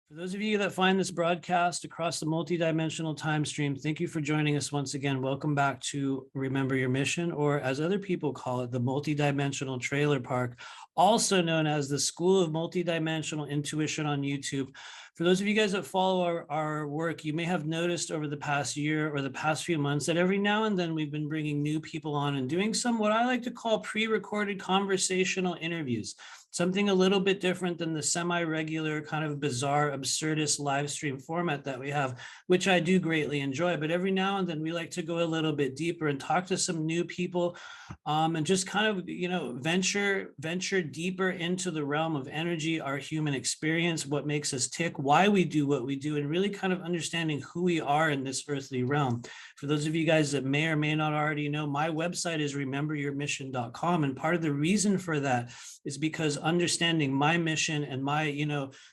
For those of you that find this broadcast across the multidimensional time stream, thank you for joining us once again. Welcome back to Remember Your Mission, or as other people call it, the multidimensional trailer park, also known as the School of Multidimensional Intuition on YouTube. For those of you guys that follow our work, you may have noticed over the past year or the past few months that every now and then we've been bringing new people on and doing some what I like to call pre-recorded conversational interviews. Something a little bit different than the semi-regular kind of bizarre, absurdist live stream format that we have, which I do greatly enjoy. But every now and then we like to go a little bit deeper and talk to some new people and just kind of, venture deeper into the realm of energy, our human experience, what makes us tick, why we do what we do, and really kind of understanding who we are in this earthly realm. For those of you guys that may or may not already know, my website is rememberyourmission.com. And part of the reason for that is because understanding my mission and my,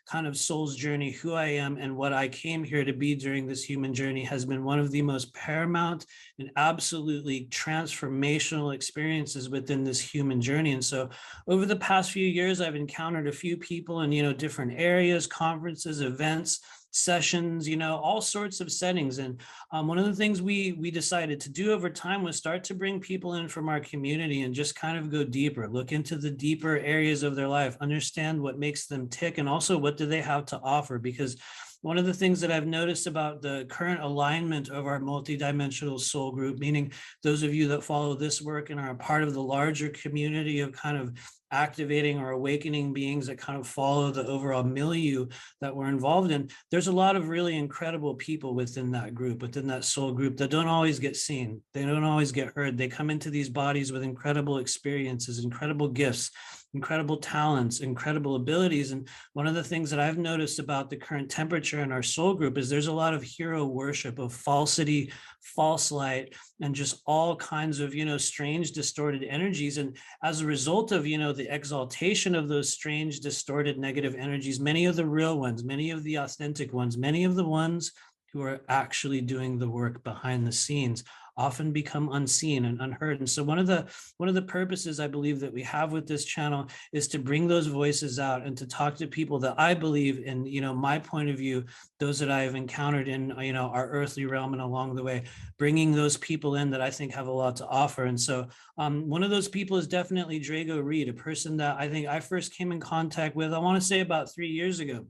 kind of soul's journey, who I am and what I came here to be during this human journey has been one of the most paramount and absolutely transformational experiences within this human journey. And so over the past few years, I've encountered a few people in, different areas, conferences, events, sessions, all sorts of settings. And one of the things we decided to do over time was start to bring people in from our community and just kind of go deeper, look into the deeper areas of their life, understand what makes them tick, and also what do they have to offer. Because one of the things that I've noticed about the current alignment of our multidimensional soul group, meaning those of you that follow this work and are a part of the larger community of kind of activating or awakening beings that kind of follow the overall milieu that we're involved in, there's a lot of really incredible people within that group, within that soul group, that don't always get seen. They don't always get heard. They come into these bodies with incredible experiences, incredible gifts, incredible talents, incredible abilities. And one of the things that I've noticed about the current temperature in our soul group is there's a lot of hero worship, of falsity, false light, and just all kinds of, strange, distorted energies. And as a result of, the exaltation of those strange, distorted, negative energies, many of the real ones, many of the authentic ones, many of the ones who are actually doing the work behind the scenes often become unseen and unheard. And so one of the purposes I believe that we have with this channel is to bring those voices out and to talk to people that I believe in, my point of view, those that I've encountered in, our earthly realm and along the way, bringing those people in that I think have a lot to offer. And so one of those people is definitely Drago Reid, a person that I think I first came in contact with, I want to say about 3 years ago,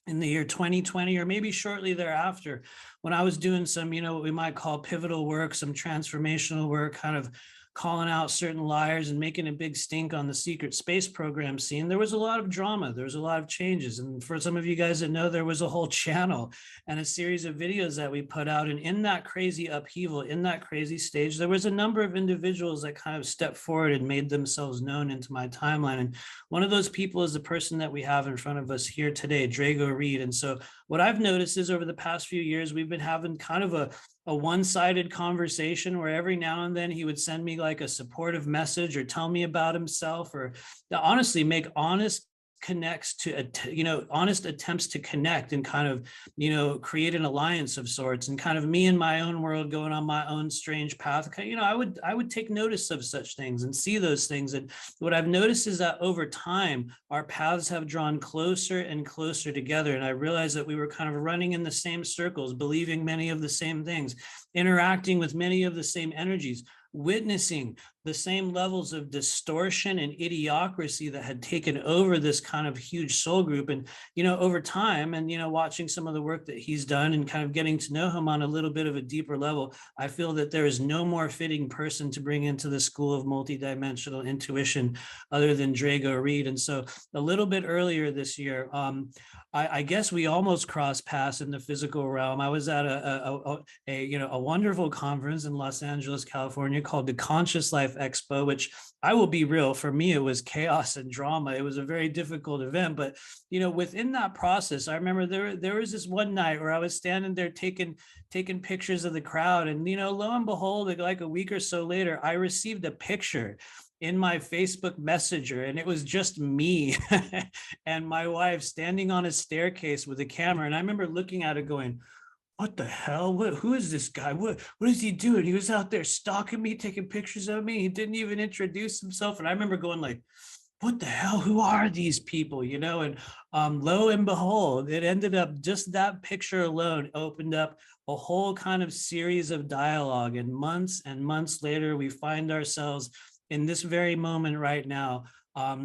in the year 2020, or maybe shortly thereafter, when I was doing some, what we might call pivotal work, some transformational work, kind of calling out certain liars and making a big stink on the secret space program scene. There was a lot of drama. There was a lot of changes. And for some of you guys that know, there was a whole channel and a series of videos that we put out. And in that crazy upheaval, in that crazy stage, there was a number of individuals that kind of stepped forward and made themselves known into my timeline. And one of those people is the person that we have in front of us here today, Drago Reid. And so what I've noticed is over the past few years, we've been having kind of a one-sided conversation where every now and then he would send me like a supportive message or tell me about himself, or honestly make honest connects to, honest attempts to connect and kind of, create an alliance of sorts. And kind of me in my own world going on my own strange path, I would take notice of such things and see those things. And what I've noticed is that over time, our paths have drawn closer and closer together. And I realized that we were kind of running in the same circles, believing many of the same things, interacting with many of the same energies, witnessing the same levels of distortion and idiocracy that had taken over this kind of huge soul group. And, over time and, watching some of the work that he's done and kind of getting to know him on a little bit of a deeper level, I feel that there is no more fitting person to bring into the School of Multidimensional Intuition other than Drago Reid. And so a little bit earlier this year, I guess we almost crossed paths in the physical realm. I was at a wonderful conference in Los Angeles, California called the Conscious Life Expo, which I will be real, for me, it was chaos and drama. It was a very difficult event, but, within that process, I remember there was this one night where I was standing there taking pictures of the crowd, and, lo and behold, like a week or so later, I received a picture in my Facebook Messenger, and it was just me and my wife standing on a staircase with a camera. And I remember looking at it going, what the hell? Who is this guy? What is he doing? He was out there stalking me, taking pictures of me. He didn't even introduce himself. And I remember going like, what the hell, who are these people, you know? And lo and behold, it ended up, just that picture alone opened up a whole kind of series of dialogue. And months later, we find ourselves in this very moment right now,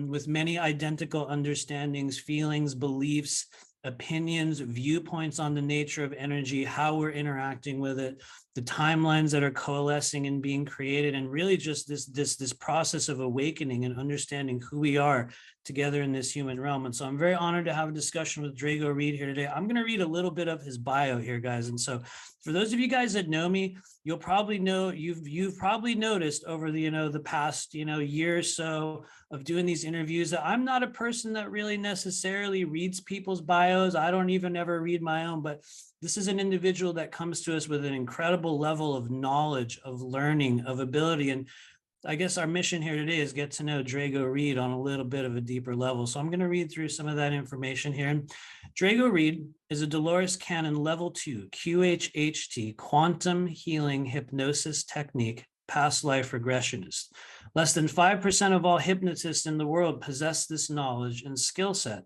with many identical understandings, feelings, beliefs, opinions, viewpoints on the nature of energy, how we're interacting with it, the timelines that are coalescing and being created, and really just this process of awakening and understanding who we are together in this human realm. And so I'm very honored to have a discussion with Drago Reid here today. I'm going to read a little bit of his bio here, guys. And so for those of you guys that know me, you'll probably know, you've probably noticed over the, the past, year or so of doing these interviews, that I'm not a person that really necessarily reads people's bios. I don't even ever read my own, but this is an individual that comes to us with an incredible level of knowledge, of learning, of ability. And I guess our mission here today is get to know Drago Reid on a little bit of a deeper level. So I'm going to read through some of that information here. Drago Reid is a Dolores Cannon Level 2 QHHT Quantum Healing Hypnosis Technique past life regressionist. Less than 5% of all hypnotists in the world possess this knowledge and skill set.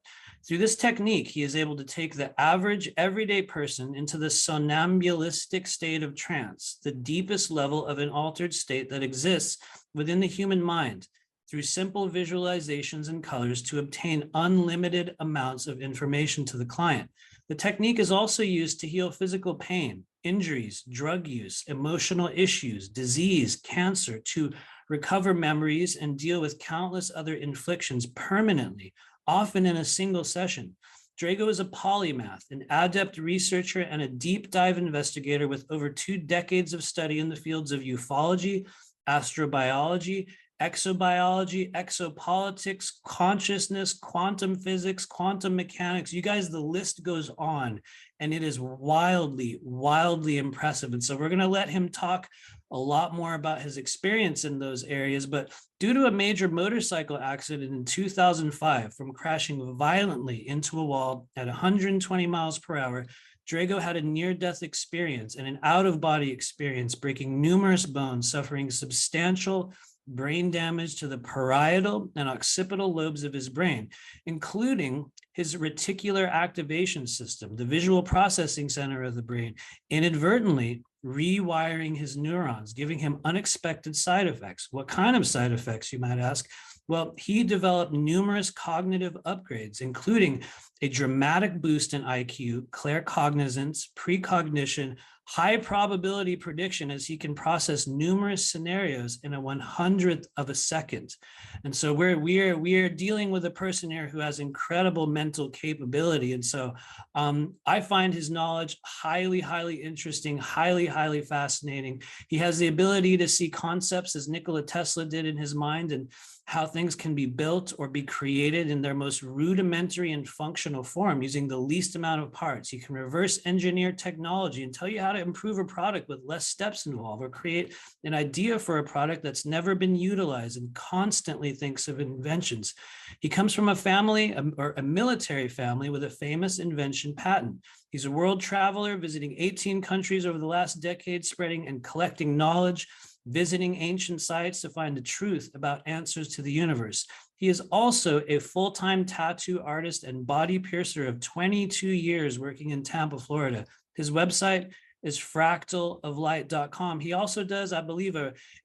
Through this technique, he is able to take the average everyday person into the somnambulistic state of trance, the deepest level of an altered state that exists within the human mind, through simple visualizations and colors to obtain unlimited amounts of information to the client. The technique is also used to heal physical pain, injuries, drug use, emotional issues, disease, cancer, to recover memories and deal with countless other inflictions permanently, often in a single session. Drago is a polymath, an adept researcher, and a deep dive investigator with over 2 decades of study in the fields of ufology, astrobiology, exobiology, exopolitics, consciousness, quantum physics, quantum mechanics. You guys, the list goes on, and it is wildly, wildly impressive. And so we're going to let him talk a lot more about his experience in those areas. But due to a major motorcycle accident in 2005, from crashing violently into a wall at 120 miles per hour, Drago had a near-death experience and an out-of-body experience, breaking numerous bones, suffering substantial brain damage to the parietal and occipital lobes of his brain, including his reticular activation system, the visual processing center of the brain, inadvertently rewiring his neurons, giving him unexpected side effects. What kind of side effects, you might ask? Well, he developed numerous cognitive upgrades, including a dramatic boost in IQ, claircognizance, precognition, high probability prediction, as he can process numerous scenarios in a 100th of a second. And so we are dealing with a person here who has incredible mental capability. And so I find his knowledge highly, highly interesting, highly, highly fascinating. He has the ability to see concepts as Nikola Tesla did in his mind, and how things can be built or be created in their most rudimentary and functional form using the least amount of parts. He can reverse engineer technology and tell you how to improve a product with less steps involved, or create an idea for a product that's never been utilized, and constantly thinks of inventions. He comes from a family, or a military family, with a famous invention patent. He's a world traveler, visiting 18 countries over the last decade, spreading and collecting knowledge, visiting ancient sites to find the truth about answers to the universe. He is also a full-time tattoo artist and body piercer of 22 years, working in Tampa, Florida. His website is fractaloflight.com. He also does, I believe,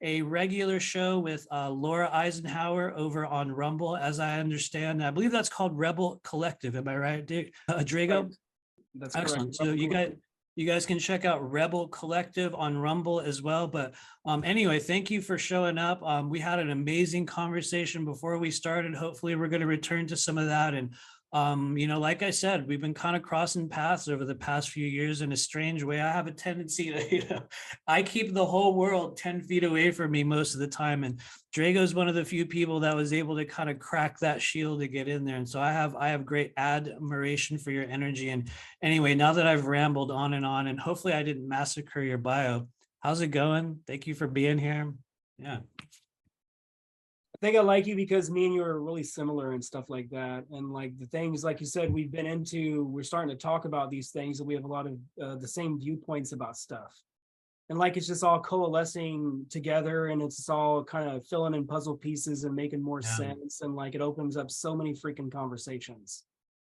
a regular show with Laura Eisenhower over on Rumble, as I understand. I believe that's called Rebel Collective. Am I right, Drago? Right. That's excellent. correct. So you guys can check out Rebel Collective on Rumble as well. But anyway, thank you for showing up. We had an amazing conversation before we started. Hopefully we're going to return to some of that. And like I said, we've been kind of crossing paths over the past few years in a strange way. I have a tendency to, I keep the whole world 10 feet away from me most of the time. And Drago's one of the few people that was able to kind of crack that shield to get in there. And so I have great admiration for your energy. And anyway, now that I've rambled on, and hopefully I didn't massacre your bio, how's it going? Thank you for being here. Yeah. I think I like you because me and you are really similar and stuff like that. And like the things, like you said, we've been into, we're starting to talk about these things, and we have a lot of the same viewpoints about stuff. and like it's just all coalescing together, and it's all kind of filling in puzzle pieces and making more sense, and like it opens up so many freaking conversations.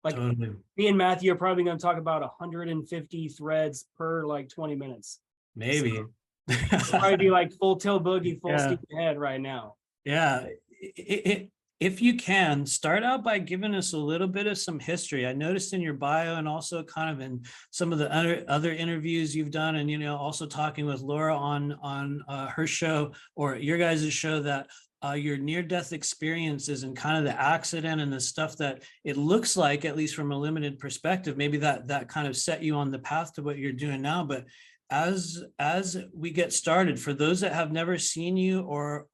Like Totally. me and Matthew are probably going to talk about 150 threads per like 20 minutes. Maybe. So it'll probably be like full tilt boogie, full Yeah. steam ahead right now. Yeah. If you can, start out by giving us a little bit of some history. I noticed in your bio, and also kind of in some of the other interviews you've done, and, you know, also talking with Laura on her show, or your guys' show, that your near-death experiences and kind of the accident and the stuff that it looks like, at least from a limited perspective, maybe that kind of set you on the path to what you're doing now. But as we get started, for those that have never seen you or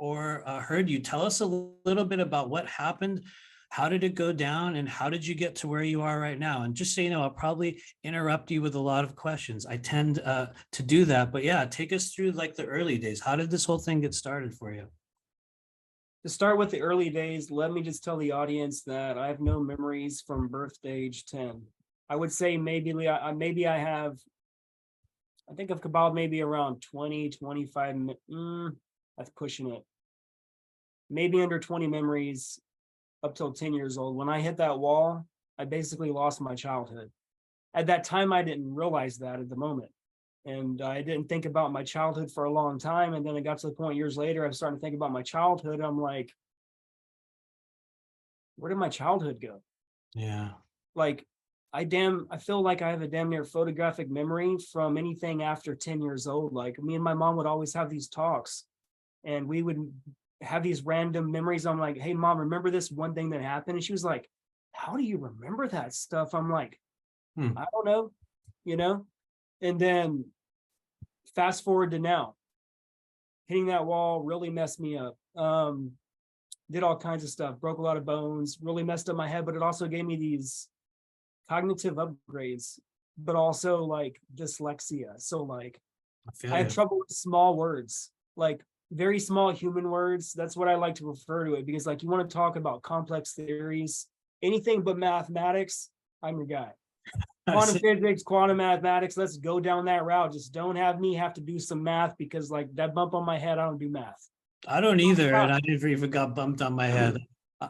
heard you, tell us a little bit about what happened. How did it go down, and how did you get to where you are right now? And just so you know, I'll probably interrupt you with a lot of questions. I tend to do that, but yeah, take us through like the early days. How did this whole thing get started for you? To start with the early days, let me just tell the audience that I have no memories from birth to age 10. I would say maybe I have, I think I've about maybe around 20, 25, that's pushing it. Maybe under 20 memories up till 10 years old. When I hit that wall, I basically lost my childhood. At that time, I didn't realize that at the moment. And I didn't think about my childhood for a long time. And then it got to the point years later, I was starting to think about my childhood. I'm like, where did my childhood go? Yeah. Like, I feel like I have a damn near photographic memory from anything after 10 years old. Like, me and my mom would always have these talks, and we would have these random memories. I'm like, hey, Mom, remember this one thing that happened? And she was like, how do you remember that stuff? I'm like, I don't know, you know? And then fast forward to now, hitting that wall really messed me up. Did all kinds of stuff, broke a lot of bones, really messed up my head, but it also gave me these cognitive upgrades, but also like dyslexia. So like I have trouble with small words, like very small human words. That's what I like to refer to it, because like you want to talk about complex theories, anything but mathematics, I'm your guy. Quantum physics, quantum mathematics, let's go down that route. Just don't have me have to do some math, because like that bump on my head, I don't do math. I don't either, and I never even got bumped on my head.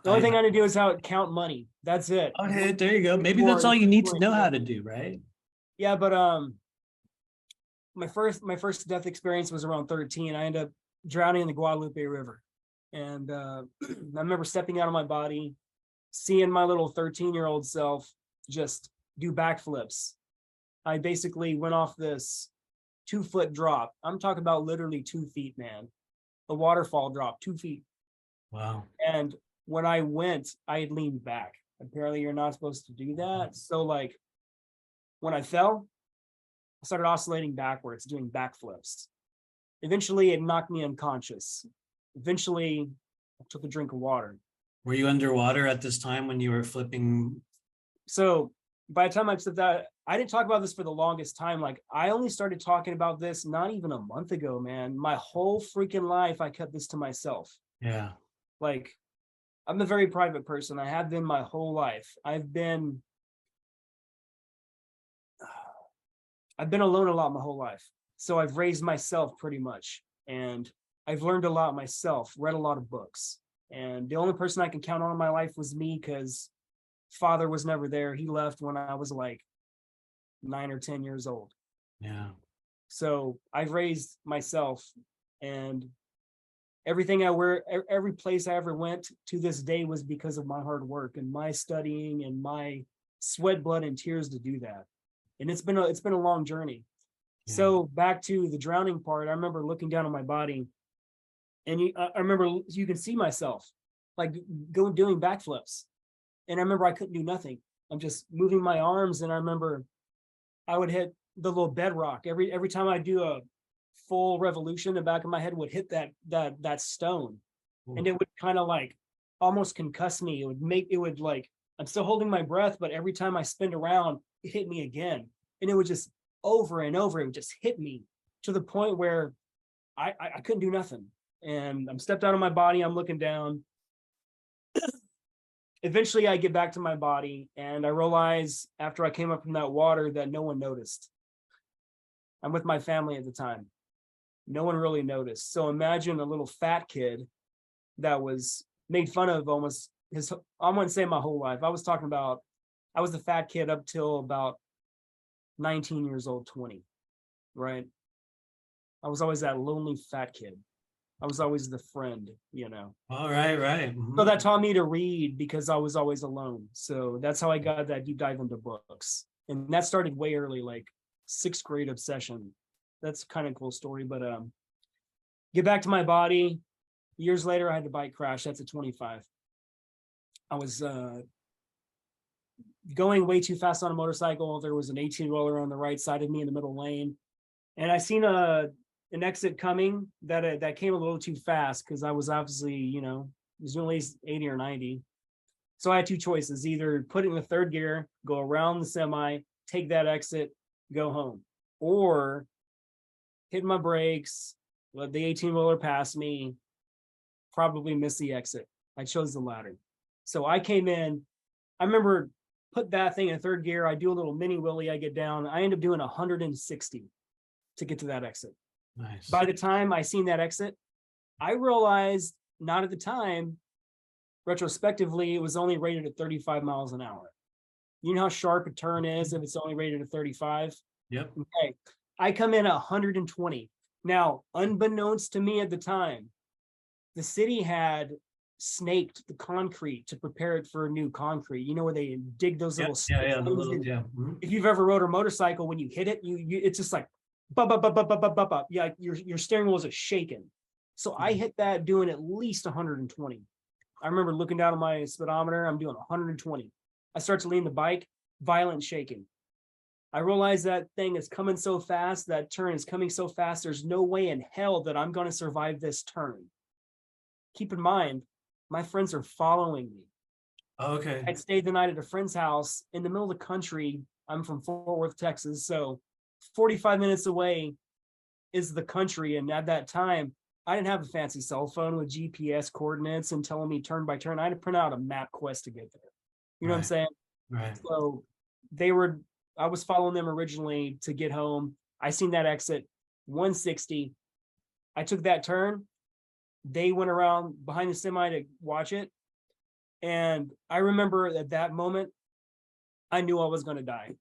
The only thing I need to do is how to count money. That's it. Okay, there you go. Maybe that's all you need to know how to do, right? Yeah, but my first death experience was around 13. I ended up drowning in the Guadalupe River. And I remember stepping out of my body, seeing my little 13-year-old self just do backflips. I basically went off this 2-foot drop. I'm talking about literally 2 feet, man. A waterfall drop, 2 feet. Wow. And when I went, I had leaned back. Apparently you're not supposed to do that. So like when I fell, I started oscillating backwards, doing backflips. Eventually it knocked me unconscious. Eventually I took a drink of water. Were you underwater at this time when you were flipping? So by the time I said that, I didn't talk about this for the longest time. Like I only started talking about this not even a month ago, man. My whole freaking life, I kept this to myself. Yeah. Like I'm a very private person. I have been my whole life. I've been alone a lot my whole life. So I've raised myself pretty much. And I've learned a lot myself, read a lot of books. And the only person I can count on in my life was me, because father was never there. He left when I was like 9 or 10 years old. Yeah. So I've raised myself, and everything I wear, every place I ever went to this day was because of my hard work and my studying and my sweat, blood, and tears to do that. And it's been a long journey. Yeah. So back to the drowning part, I remember looking down on my body, and I remember you can see myself like doing backflips. And I remember I couldn't do nothing. I'm just moving my arms, and I remember I would hit the little bedrock every time I do a full revolution. The back of my head would hit that stone. Ooh. And it would kind of like almost concuss me. It would like, I'm still holding my breath, but every time I spin around, it hit me again. And it would just over and over, it would just hit me to the point where I couldn't do nothing. And I'm stepped out of my body, I'm looking down. Eventually I get back to my body, and I realize after I came up from that water that no one noticed. I'm with my family at the time. No one really noticed. So imagine a little fat kid that was made fun of almost his, I wouldn't say my whole life. I was talking about, I was the fat kid up till about 19 years old, 20, right? I was always that lonely fat kid. I was always the friend, you know. All right, right. So that taught me to read because I was always alone. So that's how I got that deep dive into books. And that started way early, like 6th grade obsession. That's kind of cool story. But get back to my body. Years later, I had the bike crash. That's at 25. I was going way too fast on a motorcycle. There was an 18-wheeler on the right side of me in the middle lane. And I seen an exit coming that came a little too fast because I was obviously, you know, was doing at least 80 or 90. So I had two choices: either put it in the third gear, go around the semi, take that exit, go home, or hit my brakes, let the 18-wheeler pass me, probably miss the exit. I chose the latter. So I came in, I remember put that thing in third gear. I do a little mini wheelie. I get down. I end up doing 160 to get to that exit. Nice. By the time I seen that exit, I realized, not at the time, retrospectively, it was only rated at 35 miles an hour. You know how sharp a turn is if it's only rated at 35? Yep. Okay. I come in at 120. Now, unbeknownst to me at the time, the city had snaked the concrete to prepare it for new concrete. You know where they dig those little If you've ever rode a motorcycle, when you hit it, you it's just like bop, bop, bop, bop, bop, bop, bop, bop. Yeah, your steering wheels are shaking. So I hit that doing at least 120. I remember looking down on my speedometer, I'm doing 120. I start to lean the bike, violent shaking. I realize that thing is coming so fast, that turn is coming so fast, there's no way in hell that I'm going to survive this turn. Keep in mind, my friends are following me. Okay. I'd stayed the night at a friend's house in the middle of the country. I'm from Fort Worth, Texas. So 45 minutes away is the country. And at that time, I didn't have a fancy cell phone with GPS coordinates and telling me turn by turn. I had to print out a MapQuest to get there. You know what I'm saying? Right. So I was following them originally to get home. I seen that exit, 160. I took that turn. They went around behind the semi to watch it. And I remember at that moment, I knew I was going to die.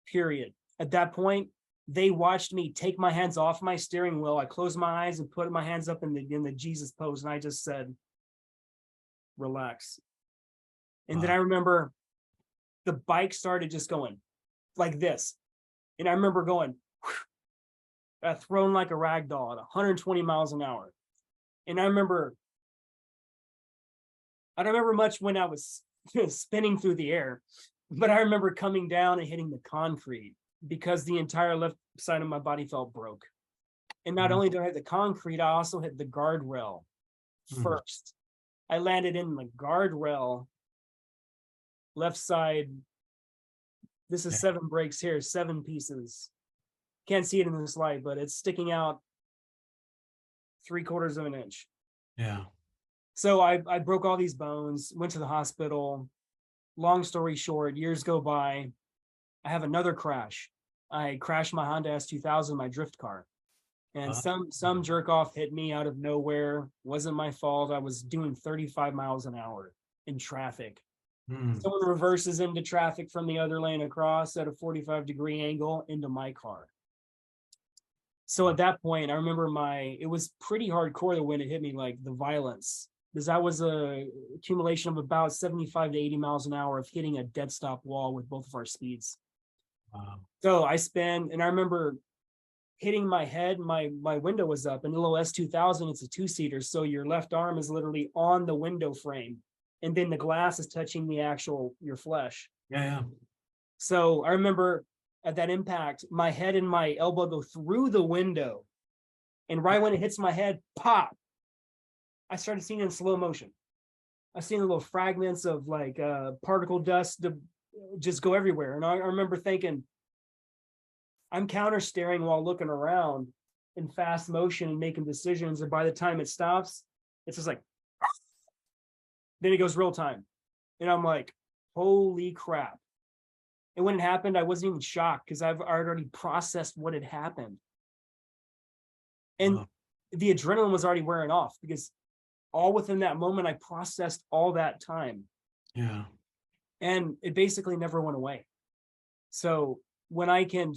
Period. At that point, they watched me take my hands off my steering wheel. I closed my eyes and put my hands up in the Jesus pose. And I just said, relax. And then I remember the bike started just going like this. And I remember going, thrown like a rag doll at 120 miles an hour. And I don't remember much when I was spinning through the air, but I remember coming down and hitting the concrete because the entire left side of my body felt broke. And not only did I hit the concrete, I also hit the guardrail first. I landed in the guardrail, left side. This is 7 breaks here, 7 pieces. Can't see it in this light, but it's sticking out 3/4 of an inch. Yeah. So I broke all these bones, went to the hospital. Long story short, years go by. I have another crash. I crashed my Honda S2000, my drift car. And some jerk off hit me out of nowhere. Wasn't my fault. I was doing 35 miles an hour in traffic. Someone reverses into traffic from the other lane across at a 45-degree angle into my car. So at that point, I remember it was pretty hardcore when it hit me, like the violence, because that was a accumulation of about 75 to 80 miles an hour of hitting a dead stop wall with both of our speeds. Wow. So and I remember hitting my head, my window was up, and the little S2000, it's a 2-seater. So your left arm is literally on the window frame. And then the glass is touching your flesh. Yeah. So I remember at that impact, my head and my elbow go through the window. And right when it hits my head, pop, I started seeing it in slow motion. I seen little fragments of like particle dust just go everywhere. And I remember thinking, I'm counter staring while looking around in fast motion and making decisions. And by the time it stops, it's just like, then it goes real time. And I'm like, holy crap. And when it happened, I wasn't even shocked because I've already processed what had happened. And Wow. the adrenaline was already wearing off because all within that moment, I processed all that time. Yeah. And it basically never went away. So when I can,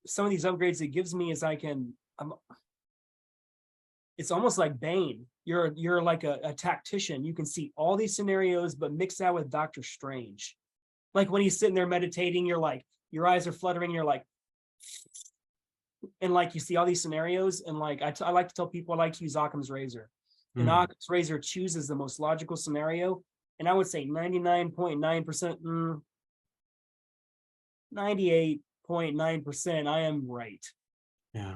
some of these upgrades it gives me is it's almost like Bane. You're like a tactician. You can see all these scenarios, but mix that with Doctor Strange. Like when he's sitting there meditating, you're like, your eyes are fluttering, you're like, and like you see all these scenarios. And like I like to tell people I like to use Occam's razor. And Occam's razor chooses the most logical scenario. And I would say 99.9%, 98.9%, I am right. Yeah.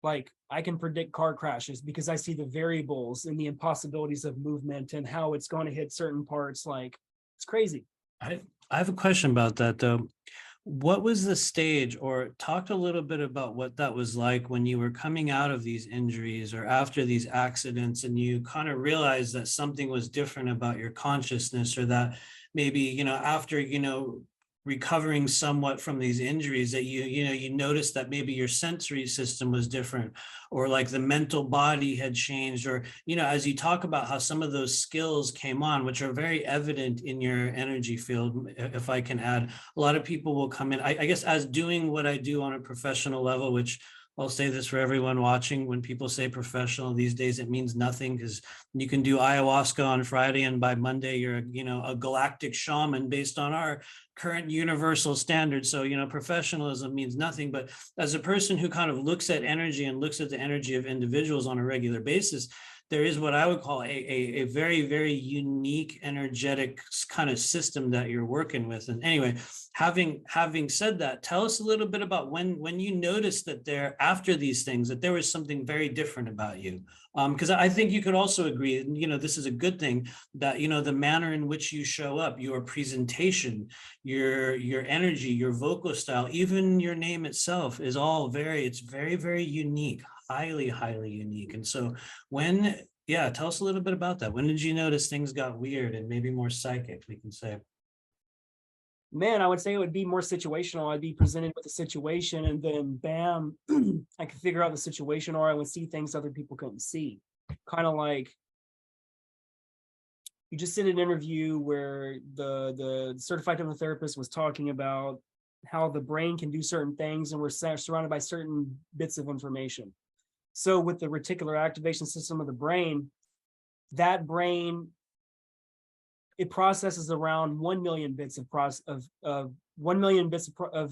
Like I can predict car crashes because I see the variables and the impossibilities of movement and how it's going to hit certain parts. Like it's crazy. I have a question about that though. What was the stage, or talk a little bit about what that was like when you were coming out of these injuries or after these accidents and you kind of realized that something was different about your consciousness, or that maybe, after, recovering somewhat from these injuries, that you noticed that maybe your sensory system was different, or like the mental body had changed, or as you talk about how some of those skills came on, which are very evident in your energy field. If I can add, a lot of people will come in, I guess, as doing what I do on a professional level, which I'll say this for everyone watching: when people say professional these days, it means nothing, because you can do ayahuasca on Friday and by Monday you're a galactic shaman based on our current universal standards. So professionalism means nothing. But as a person who kind of looks at energy and looks at the energy of individuals on a regular basis, there is what I would call a very, very unique energetic kind of system that you're working with. And anyway, having said that, tell us a little bit about when you noticed that after these things, that there was something very different about you. Because I think you could also agree, this is a good thing, that the manner in which you show up, your presentation, your energy, your vocal style, even your name itself is all it's very, very unique, highly, highly unique. And so tell us a little bit about that. When did you notice things got weird and maybe more psychic, we can say? Man, I would say it would be more situational. I'd be presented with a situation and then bam, I could figure out the situation, or I would see things other people couldn't see. Kind of like you just did an interview where the certified hypnotherapist was talking about how the brain can do certain things and we're surrounded by certain bits of information. So with the reticular activation system of the brain, that brain, it processes around 1 million bits of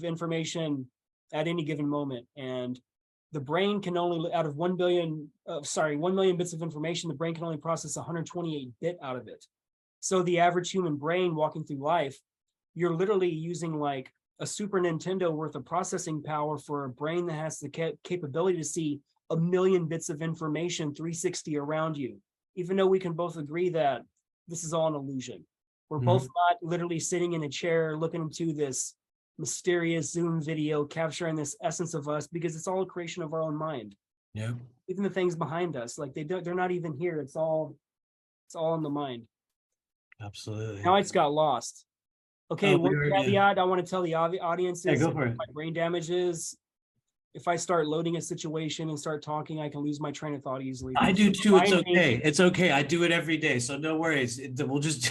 information at any given moment. And the brain can only, out of 1 million bits of information, the brain can only process 128 bit out of it. So the average human brain walking through life, you're literally using like a Super Nintendo worth of processing power for a brain that has the capability to see 1 million bits of information 360 around you. Even though we can both agree that this is all an illusion. We're both not literally sitting in a chair looking into this mysterious Zoom video capturing this essence of us, because it's all a creation of our own mind. Yeah. Even the things behind us, like they're not even here. It's all in the mind. Absolutely. Now it's got lost. Okay, one caveat I want to tell the audience is go for it. my brain damage is, if I start loading a situation and start talking, I can lose my train of thought easily. I do too. It's okay. It's okay. I do it every day. So no worries. We'll just,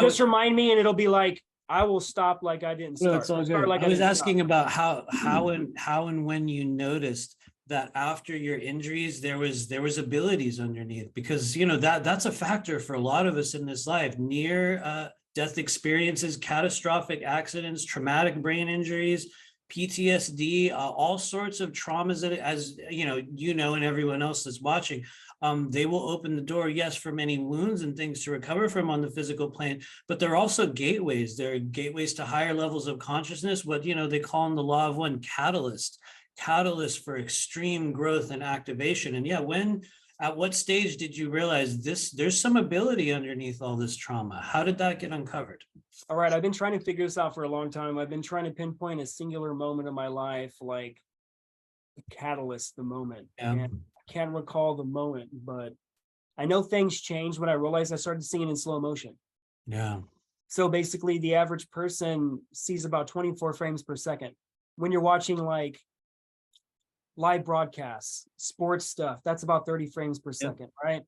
just remind me and it'll be like, I will stop like I didn't start. No, it's all good. I was asking about how and when you noticed that after your injuries, there was abilities underneath, because, that's a factor for a lot of us in this life. Near death experiences, catastrophic accidents, traumatic brain injuries, PTSD, all sorts of traumas that, as and everyone else that's watching, they will open the door, yes, for many wounds and things to recover from on the physical plane, but they're also gateways. They're gateways to higher levels of consciousness, what, they call in the law of one, catalyst for extreme growth and activation. And at what stage did you realize there's some ability underneath all this trauma? How did that get uncovered? All right, I've been trying to figure this out for a long time. I've been trying to pinpoint a singular moment in my life, like the catalyst, the moment. Yeah. And I can't recall the moment, but I know things changed when I realized I started seeing in slow motion. Yeah. So basically, the average person sees about 24 frames per second. When you're watching like live broadcasts, sports stuff, that's about 30 frames per second, right?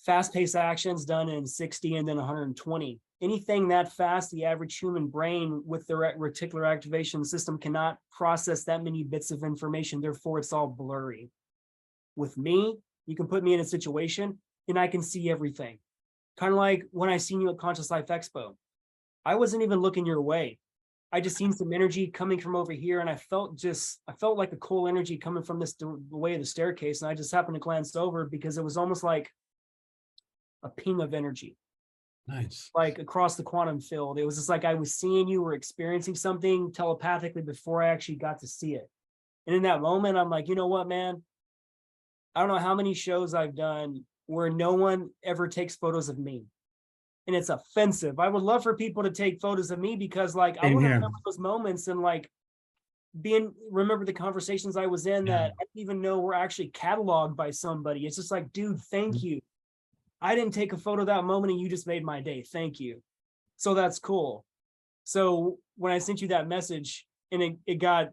Fast-paced actions done in 60 and then 120. Anything that fast, the average human brain with the reticular activation system cannot process that many bits of information. Therefore, it's all blurry. With me, you can put me in a situation and I can see everything. Kind of like when I seen you at Conscious Life Expo. I wasn't even looking your way. I just seen some energy coming from over here, and I felt like a cool energy coming from the way of the staircase, and I just happened to glance over because it was almost like a ping of energy. Nice. Like across the quantum field. It was just like I was seeing you or experiencing something telepathically before I actually got to see it. And in that moment, I'm like, you know what, man? I don't know how many shows I've done where no one ever takes photos of me. And it's offensive. I would love for people to take photos of me because like I want to remember those moments and like remember the conversations I was in that I didn't even know were actually cataloged by somebody. It's just like, dude, thank you. I didn't take a photo of that moment and you just made my day. Thank you. So that's cool. So when I sent you that message and it got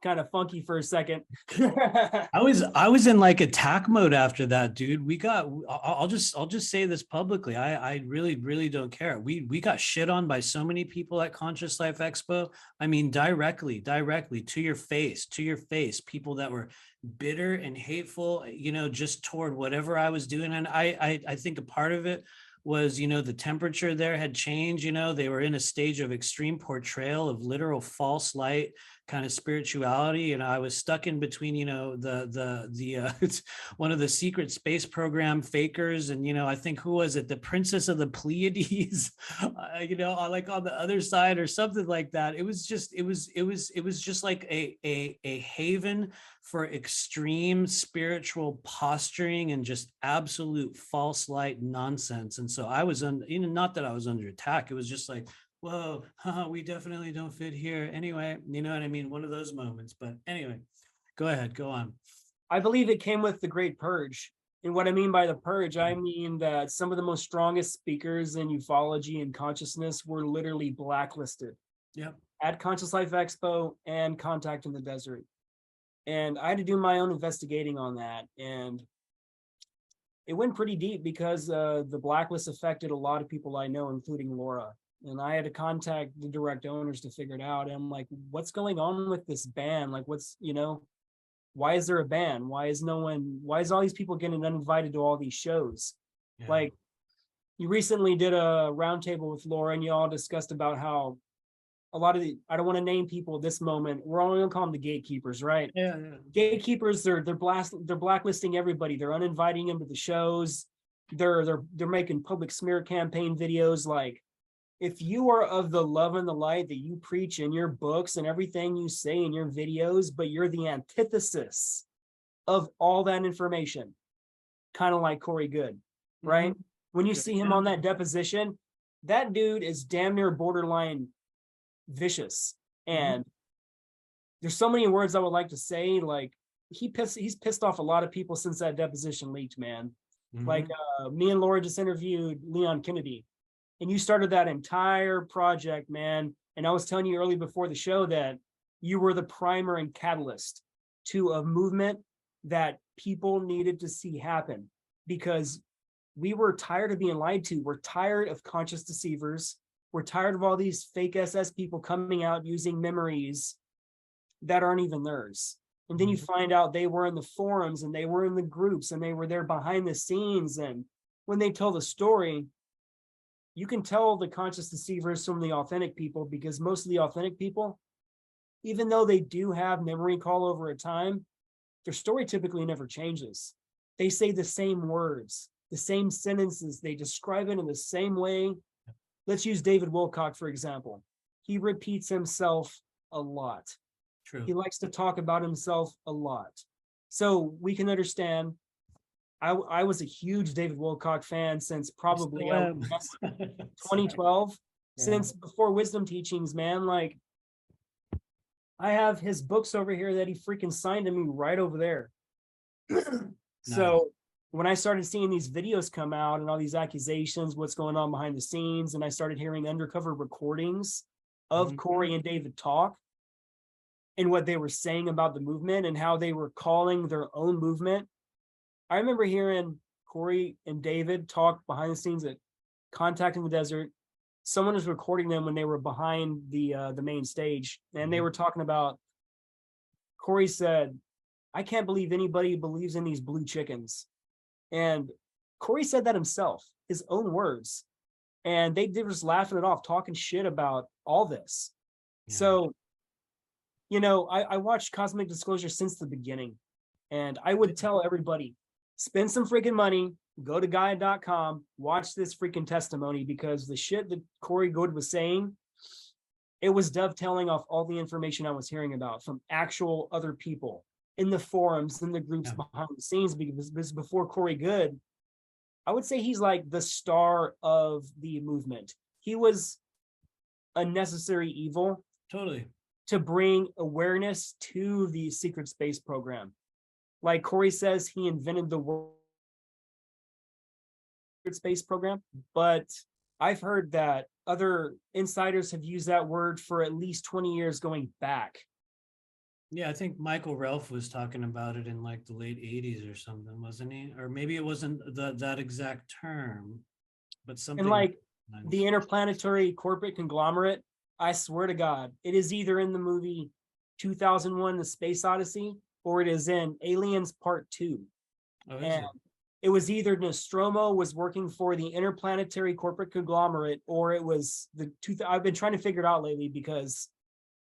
kind of funky for a second. I was in like attack mode after that, dude. I'll just say this publicly. I really don't care. We got shit on by so many people at Conscious Life Expo. I mean, directly to your face, people that were bitter and hateful, just toward whatever I was doing. And I think a part of it was, the temperature there had changed. They were in a stage of extreme portrayal of literal false light kind of spirituality, and I was stuck in between the one of the secret space program fakers, and I think, who was it, the Princess of the Pleiades, like on the other side or something like that. It was just like a haven for extreme spiritual posturing and just absolute false light nonsense. And so I was not that I was under attack, it was just like, whoa, we definitely don't fit here. Anyway, you know what I mean? One of those moments. But anyway, go ahead, go on. I believe it came with the Great Purge. And what I mean by the purge, I mean that some of the most strongest speakers in ufology and consciousness were literally blacklisted. Yep. At Conscious Life Expo and Contact in the Desert. And I had to do my own investigating on that. And it went pretty deep because the blacklist affected a lot of people I know, including Laura. And I had to contact the direct owners to figure it out. And I'm like, what's going on with this ban? Like, why is there a ban? Why is all these people getting uninvited to all these shows? Yeah. Like, you recently did a roundtable with Laura and you all discussed about how a lot of I don't want to name people at this moment. We're only gonna call them the gatekeepers, right? Yeah. Gatekeepers, they're blacklisting everybody. They're uninviting them to the shows. They're making public smear campaign videos. Like, if you are of the love and the light that you preach in your books and everything you say in your videos, but you're the antithesis of all that information, kind of like Corey Good, right? Mm-hmm. When you see him on that deposition, that dude is damn near borderline vicious. And there's so many words I would like to say. Like, he's pissed off a lot of people since that deposition leaked, man. Like, me and Laura just interviewed Leon Kennedy. And you started that entire project, man. And I was telling you early before the show that you were the primer and catalyst to a movement that people needed to see happen, because we were tired of being lied to. We're tired of conscious deceivers. We're tired of all these fake SS people coming out using memories that aren't even theirs. And then you find out they were in the forums and they were in the groups and they were there behind the scenes. And when they tell the story, you can tell the conscious deceivers from the authentic people, because most of the authentic people, even though they do have memory recall over a time, their story typically never changes. They say the same words, the same sentences. They describe it in the same way. Let's use David Wilcock, for example. He repeats himself a lot. True. He likes to talk about himself a lot. So we can understand. I was a huge David Wilcock fan since probably 2012, since before Wisdom Teachings, man. Like, I have his books over here that he freaking signed to me right over there. So when I started seeing these videos come out and all these accusations, what's going on behind the scenes, and I started hearing undercover recordings of Corey and David talk, in what they were saying about the movement and how they were calling their own movement. I remember hearing Corey and David talk behind the scenes at Contact in the Desert. Someone was recording them when they were behind the main stage, and they were talking about, Corey said, I can't believe anybody believes in these blue chickens. And Corey said that himself, his own words. And they were just laughing it off, talking shit about all this. Yeah. So, you know, I watched Cosmic Disclosure since the beginning. And I would tell everybody, spend some freaking money, go to Gaia.com, watch this freaking testimony, because the shit that Corey Good was saying, it was dovetailing off all the information I was hearing about from actual other people in the forums, in the groups behind the scenes. Because before Corey Good, I would say he's like the star of the movement. He was a necessary evil. Totally. To bring awareness to the secret space program. Like Corey says, he invented the secret space program, but I've heard that other insiders have used that word for at least 20 years going back. Yeah, I think Michael Relf was talking about it in like the late 80s or something, wasn't he? Or maybe it wasn't that exact term, but something. And like the interplanetary corporate conglomerate, I swear to God, it is either in the movie 2001, The Space Odyssey, or it is in Aliens Part 2. Oh, and it was either Nostromo was working for the interplanetary corporate conglomerate, or it was I've been trying to figure it out lately, because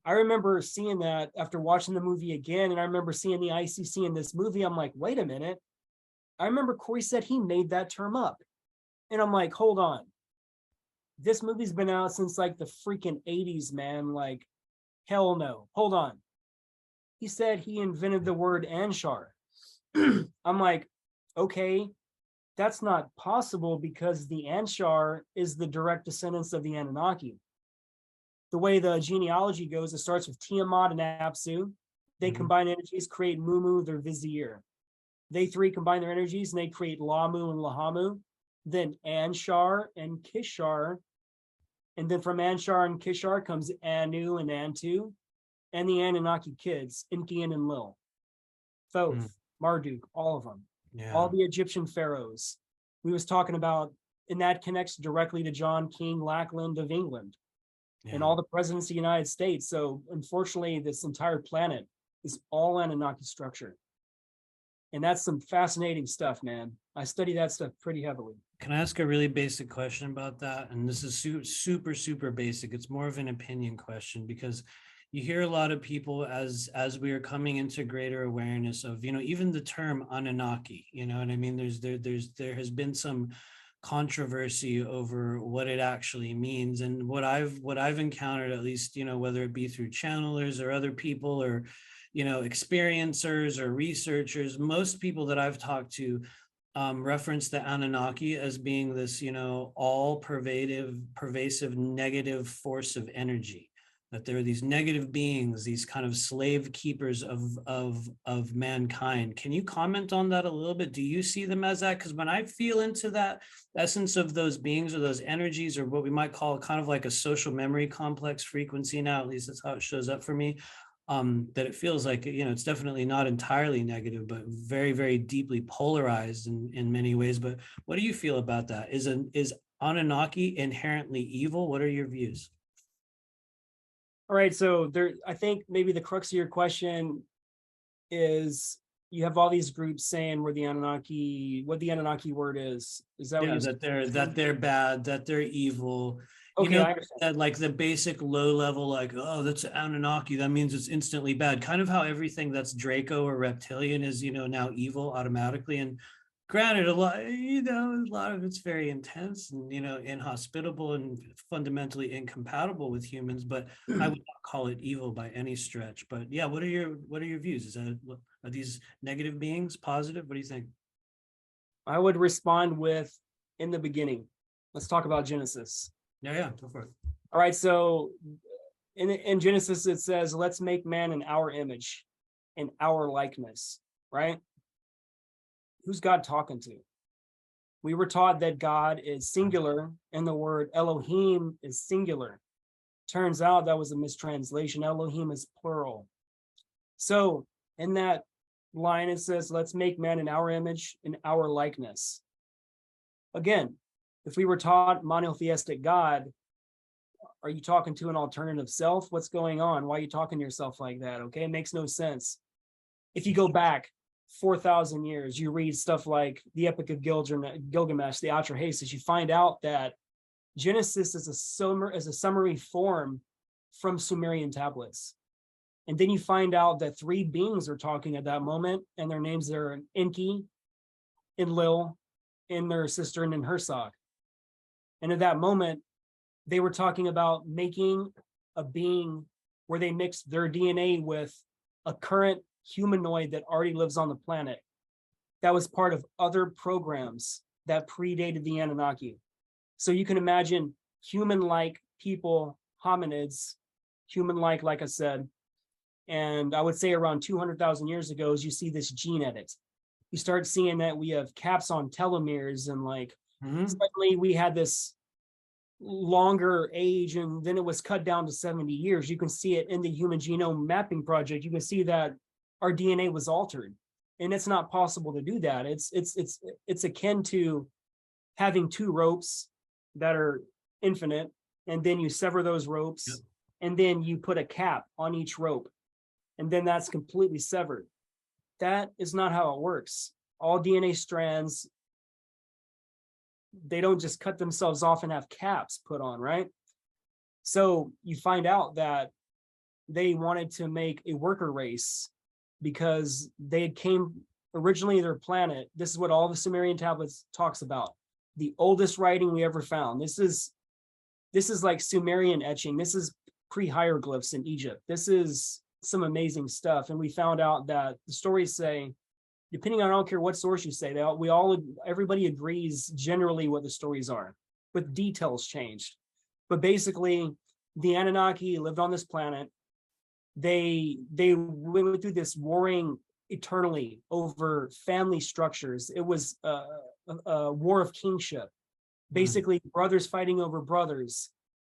I remember seeing that after watching the movie again, and I remember seeing the ICC in this movie. I'm like, wait a minute. I remember Corey said he made that term up. And I'm like, hold on. This movie's been out since like the freaking 80s, man. Like, hell no. Hold on. He said he invented the word Anshar. I'm like, okay, that's not possible, because the Anshar is the direct descendants of the Anunnaki. The way the genealogy goes, it starts with Tiamat and Apsu. They combine energies, create Mumu, their vizier. They three combine their energies and they create Lamu and Lahamu. Then Anshar and Kishar. And then from Anshar and Kishar comes Anu and Antu. And the Anunnaki kids, Inkian and Lil. Thoth, Marduk, all of them. Yeah. All the Egyptian pharaohs. We was talking about, and that connects directly to John King Lackland of England. Yeah. And all the presidents of the United States. So unfortunately, this entire planet is all Anunnaki structure. And that's some fascinating stuff, man. I study that stuff pretty heavily. Can I ask a really basic question about that? And this is super, super basic. It's more of an opinion question, because you hear a lot of people as we are coming into greater awareness of, you know, even the term Anunnaki, you know what I mean? There has been some controversy over what it actually means. And what I've encountered, at least, you know, whether it be through channelers or other people, or, you know, experiencers or researchers, most people that I've talked to reference the Anunnaki as being this, you know, all pervasive negative force of energy. That there are these negative beings, these kind of slave keepers of mankind. Can you comment on that a little bit? Do you see them as that? Because when I feel into that essence of those beings or those energies, or what we might call kind of like a social memory complex frequency now, at least that's how it shows up for me, that it feels like, you know, it's definitely not entirely negative, but very, very deeply polarized in many ways. But what do you feel about that? Is Anunnaki inherently evil? What are your views? All right, so I think maybe the crux of your question is, you have all these groups saying what the Anunnaki word is. Is that what you're saying? That they're bad, that they're evil. Okay, you know, I understand. that like the basic low level, like, oh, that's Anunnaki, that means it's instantly bad. Kind of how everything that's Draco or reptilian is, you know, now evil automatically. And granted, a lot of it's very intense and, you know, inhospitable and fundamentally incompatible with humans, but I would not call it evil by any stretch. But yeah, what are your views? Are these negative beings, positive? What do you think? I would respond with, in the beginning. Let's talk about Genesis. Yeah, go for it. All right, so in Genesis it says, let's make man in our image, in our likeness, right? Who's God talking to? We were taught that God is singular and the word Elohim is singular. Turns out that was a mistranslation. Elohim is plural. So in that line, it says, let's make man in our image, in our likeness. Again, if we were taught monotheistic God, are you talking to an alternative self? What's going on? Why are you talking to yourself like that? Okay, it makes no sense. If you go back 4,000 years, you read stuff like the Epic of Gilgamesh, the Atrahasis, you find out that Genesis is a summary form from Sumerian tablets. And then you find out that three beings are talking at that moment, and their names are Enki, Enlil, and their sister Ninhursag. And at that moment, they were talking about making a being where they mixed their DNA with a current humanoid that already lives on the planet. That was part of other programs that predated the Anunnaki. So you can imagine human-like people, hominids, human-like I said, and I would say around 200,000 years ago, as you see this gene edit, you start seeing that we have caps on telomeres, and like suddenly we had this longer age, and then it was cut down to 70 years. You can see it in the Human Genome Mapping Project. You can see that our DNA was altered, and it's not possible to do that. It's akin to having two ropes that are infinite, and then you sever those ropes, and then you put a cap on each rope, and then that's completely severed. That is not how it works. All DNA strands, they don't just cut themselves off and have caps put on, right? So you find out that they wanted to make a worker race because they had came originally their planet. This is what all the Sumerian tablets talks about. The oldest writing we ever found. This is like Sumerian etching. This is pre-hieroglyphs in Egypt. This is some amazing stuff. And we found out that the stories say, depending on, I don't care what source you say, everybody agrees generally what the stories are, but details changed. But basically, the Anunnaki lived on this planet. They went through this warring eternally over family structures. It was a war of kingship. Basically, brothers fighting over brothers,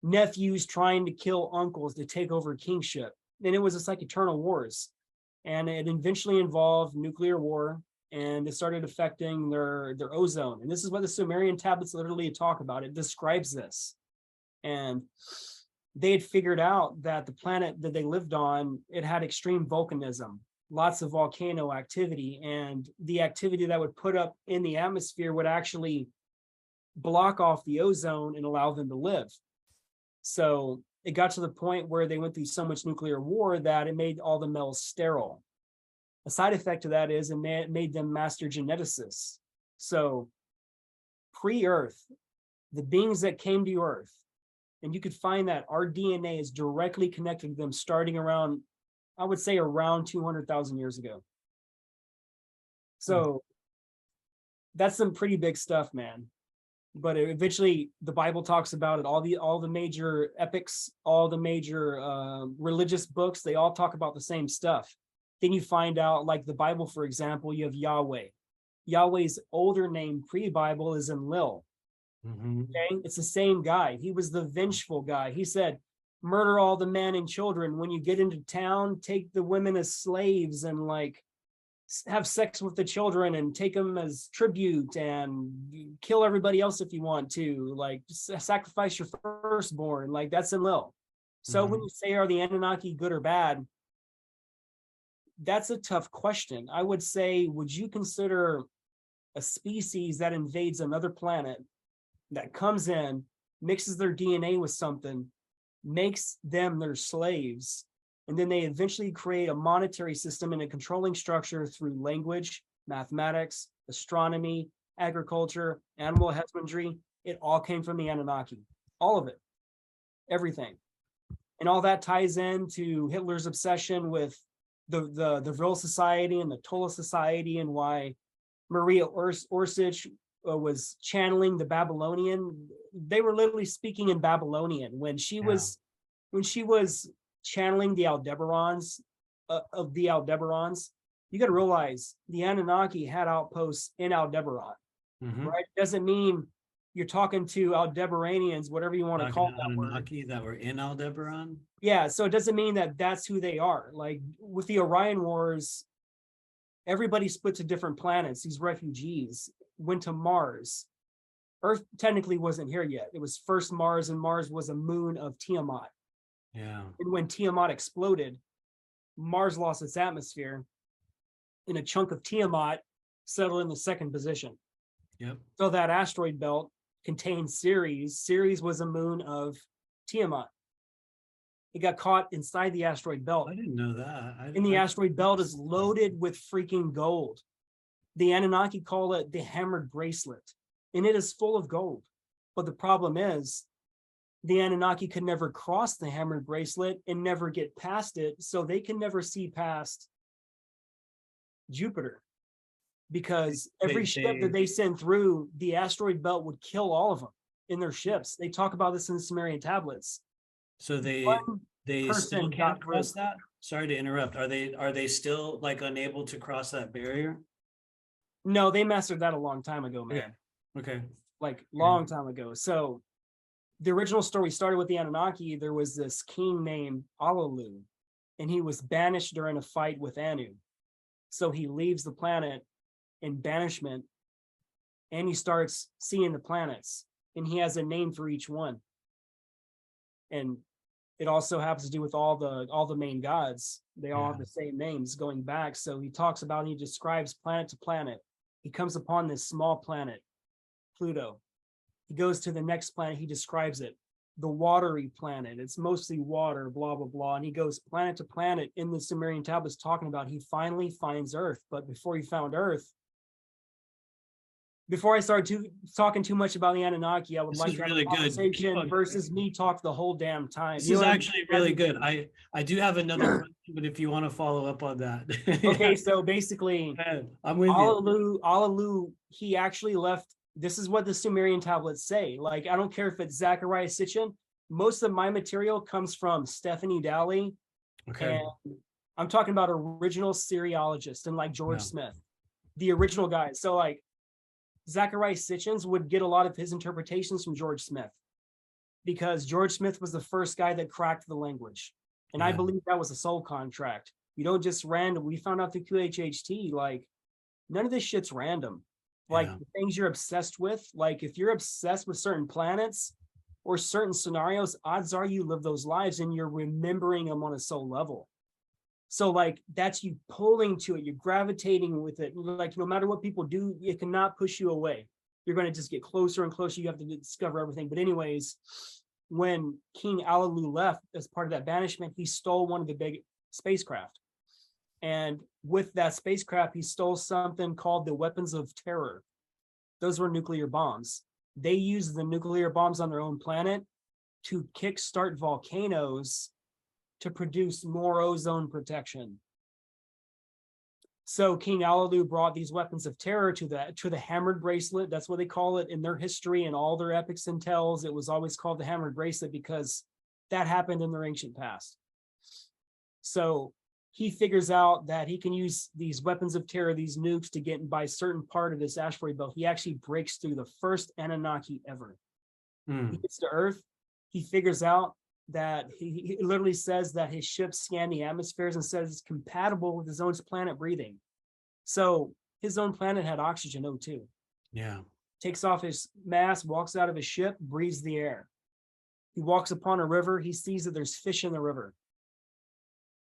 nephews trying to kill uncles to take over kingship. And it was just like eternal wars. And it eventually involved nuclear war, and it started affecting their ozone. And this is what the Sumerian tablets literally talk about. It describes this. And they had figured out that the planet that they lived on, it had extreme volcanism, lots of volcano activity, and the activity that would put up in the atmosphere would actually block off the ozone and allow them to live. So it got to the point where they went through so much nuclear war that it made all the males sterile. A side effect of that is it made them master geneticists. So pre-Earth, the beings that came to Earth, and you could find that our DNA is directly connected to them starting around, I would say around 200,000 years ago. So that's some pretty big stuff, man. But eventually the Bible talks about it. All the major epics, all the major religious books, they all talk about the same stuff. Then you find out, like the Bible, for example, you have Yahweh. Yahweh's older name pre-Bible is Enlil. Okay, it's the same guy. He was the vengeful guy. He said, murder all the men and children. When you get into town, take the women as slaves and like have sex with the children and take them as tribute and kill everybody else if you want to, like sacrifice your firstborn. Like that's Enlil. So when you say, are the Anunnaki good or bad? That's a tough question. I would say, would you consider a species that invades another planet, that comes in, mixes their DNA with something, makes them their slaves, and then they eventually create a monetary system and a controlling structure through language, mathematics, astronomy, agriculture, animal husbandry? It all came from the Anunnaki. All of it. Everything. And all that ties into Hitler's obsession with the Vril Society and the Tola Society, and why Maria Orsich was channeling the Babylonian. They were literally speaking in Babylonian when she was channeling the Aldebarans of the Aldebarans. You got to realize the Anunnaki had outposts in Aldebaran, right? Doesn't mean you're talking to Aldebaranians, whatever you want to call them. Anunnaki that were in Aldebaran. Yeah, so it doesn't mean that that's who they are. Like with the Orion Wars, everybody split to different planets. These refugees went to Mars. Earth technically wasn't here yet. It was first Mars, and Mars was a moon of Tiamat. Yeah. And when Tiamat exploded, Mars lost its atmosphere, and a chunk of Tiamat settled in the second position. Yep. So that asteroid belt contained Ceres. Ceres was a moon of Tiamat. It got caught inside the asteroid belt. I didn't know that. And the asteroid belt is loaded with freaking gold. The Anunnaki call it the hammered bracelet, and it is full of gold. But the problem is, the Anunnaki could never cross the hammered bracelet and never get past it, so they can never see past Jupiter. Because every ship that they send through, the asteroid belt would kill all of them in their ships. They talk about this in the Sumerian tablets. So they still can't cross that? Sorry to interrupt. Are they still like unable to cross that barrier? No, they mastered that a long time ago, man. Okay. Like long time ago. So the original story started with the Anunnaki. There was this king named Alalu, and he was banished during a fight with Anu. So he leaves the planet in banishment, and he starts seeing the planets, and he has a name for each one. And it also happens to do with all the main gods. They all have the same names going back. So he talks about, and he describes planet to planet. He comes upon this small planet, Pluto. He goes to the next planet, he describes it, the watery planet. It's mostly water, blah, blah, blah. And he goes planet to planet in the Sumerian tablets talking about he finally finds Earth. But before he found Earth, before I start talking too much about the Anunnaki, I would like to have a conversation versus me talk the whole damn time. This is actually really good. I do have another question, but if you want to follow up on that. Okay, so basically, I'm with you. Alalu, he actually left. This is what the Sumerian tablets say. Like, I don't care if it's Zachariah Sitchin. Most of my material comes from Stephanie Dalley. Okay. And I'm talking about original Syriologists and like George Smith, the original guys. So like, Zachariah Sitchin would get a lot of his interpretations from George Smith, because George Smith was the first guy that cracked the language. And I believe that was a soul contract. You don't just random. We found out through QHHT, like, none of this shit's random. Like the things you're obsessed with, like if you're obsessed with certain planets or certain scenarios, odds are you live those lives and you're remembering them on a soul level. So like that's you pulling to it, you're gravitating with it. Like no matter what people do, it cannot push you away. You're going to just get closer and closer. You have to discover everything. But anyways, when King Alalu left as part of that banishment, he stole one of the big spacecraft. And with that spacecraft, he stole something called the weapons of terror. Those were nuclear bombs. They used the nuclear bombs on their own planet to kickstart volcanoes to produce more ozone protection. So King Alalu brought these weapons of terror to the hammered bracelet. That's what they call it in their history and all their epics and tells. It was always called the hammered bracelet because that happened in their ancient past. So he figures out that he can use these weapons of terror, these nukes, to get by a certain part of this asteroid belt. He actually breaks through the first Anunnaki ever. He gets to Earth. He figures out that he literally says that his ship scanned the atmospheres and says it's compatible with his own planet breathing. So his own planet had oxygen, O2. Yeah. Takes off his mask, walks out of his ship, breathes the air. He walks upon a river. He sees that there's fish in the river.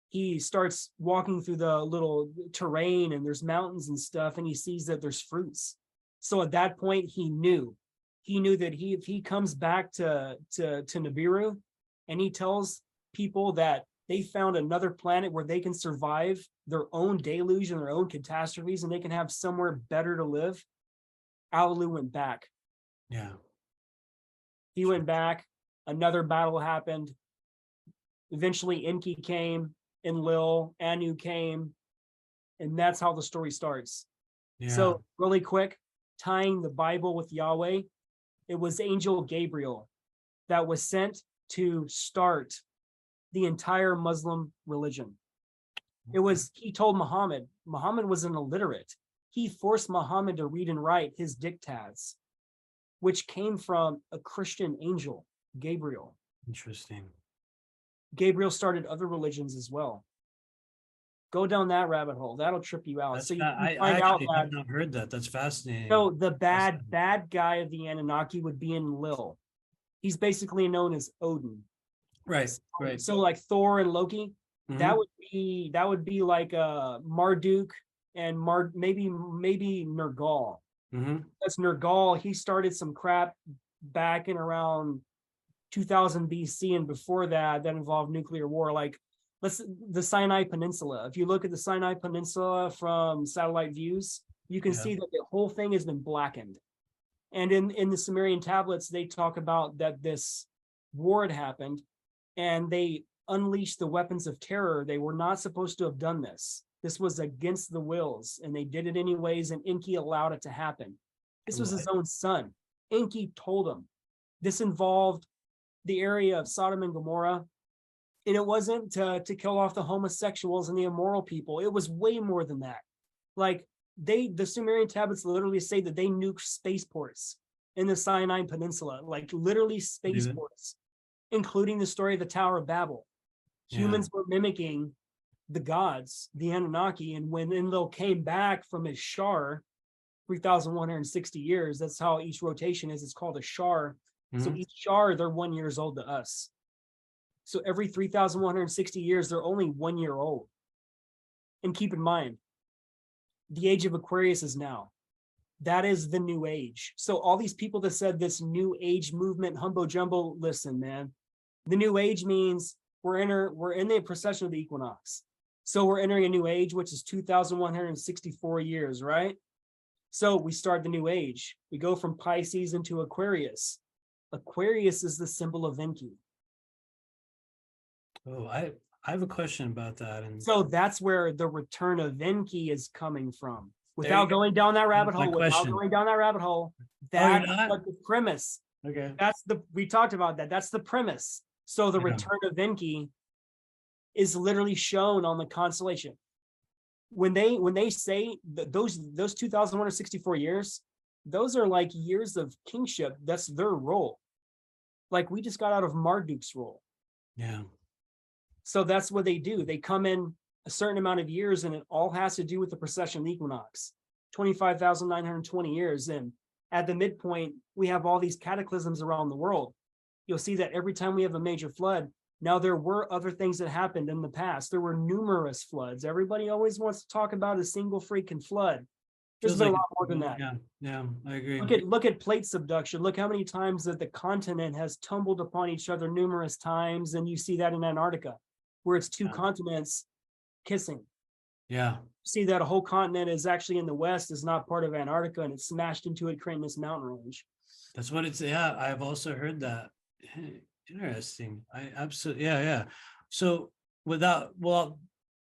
He starts walking through the little terrain and there's mountains and stuff, and he sees that there's fruits. So at that point, he knew that if he comes back to Nibiru, and he tells people that they found another planet where they can survive their own deluge and their own catastrophes, and they can have somewhere better to live. Alalu went back. Yeah. He went back. Another battle happened. Eventually, Enki came, Enlil, Anu came, and that's how the story starts. Yeah. So really quick, tying the Bible with Yahweh, it was Angel Gabriel that was sent to start the entire Muslim religion. He told Muhammad was an illiterate. He forced Muhammad to read and write his diktats, which came from a Christian angel, Gabriel. Interesting. Gabriel started other religions as well. Go down that rabbit hole. That'll trip you out. That's So you I find out actually that have not heard that. That's fascinating. so the bad guy of the Anunnaki would be in Lil. He's basically known as Odin. Right, right. So like Thor and Loki, that Mhm. would be like Marduk and maybe Nergal. Mhm. That's Nergal. He started some crap back in around 2000 BC and before that involved nuclear war. Like the Sinai Peninsula. If you look at the Sinai Peninsula from satellite views, you can Yeah. see that the whole thing has been blackened. And in the Sumerian tablets, they talk about that this war had happened and they unleashed the weapons of terror. They were not supposed to have done this. This was against the wills, and they did it anyways, and Enki allowed it to happen. This was his own son. Enki told him. This involved the area of Sodom and Gomorrah, and it wasn't to kill off the homosexuals and the immoral people. It was way more than that. Like the Sumerian tablets literally say that they nuked spaceports in the Sinai Peninsula, like literally spaceports, including the story of the Tower of Babel. Humans were mimicking the gods, the Anunnaki, and when Enlil came back from his shar, 3,160 years, that's how each rotation is. It's called a shar. So each shar, they're 1 year old to us. So every 3,160 years, they're only 1 year old. And keep in mind, the age of Aquarius is now. That is the new age. So all these people that said this new age movement, humbo jumbo, listen, man. The new age means we're in the precession of the equinox. So we're entering a new age, which is 2,164 years, right? So we start the new age. We go from Pisces into Aquarius. Aquarius is the symbol of Enki. Oh, I have a question about that. And so that's where the return of Enki is coming from. Without going down that rabbit hole, that's what the premise. Okay. We talked about that. That's the premise. So the return of Enki is literally shown on the constellation. When they say that those 2,164 years, those are like years of kingship. That's their role. Like we just got out of Marduk's role. Yeah. So that's what they do. They come in a certain amount of years, and it all has to do with the precession of the equinox, 25,920 years. And at the midpoint, we have all these cataclysms around the world. You'll see that every time we have a major flood. Now, there were other things that happened in the past. There were numerous floods. Everybody always wants to talk about a single freaking flood. There's been a lot more than that. Yeah, I agree. Look at plate subduction. Look how many times that the continent has tumbled upon each other numerous times. And you see that in Antarctica, where it's two continents kissing. Yeah. See that a whole continent is actually in the west, is not part of Antarctica, and it's smashed into it, creating this mountain range. That's what it's. Yeah, I've also heard that. Interesting. I absolutely. Yeah. So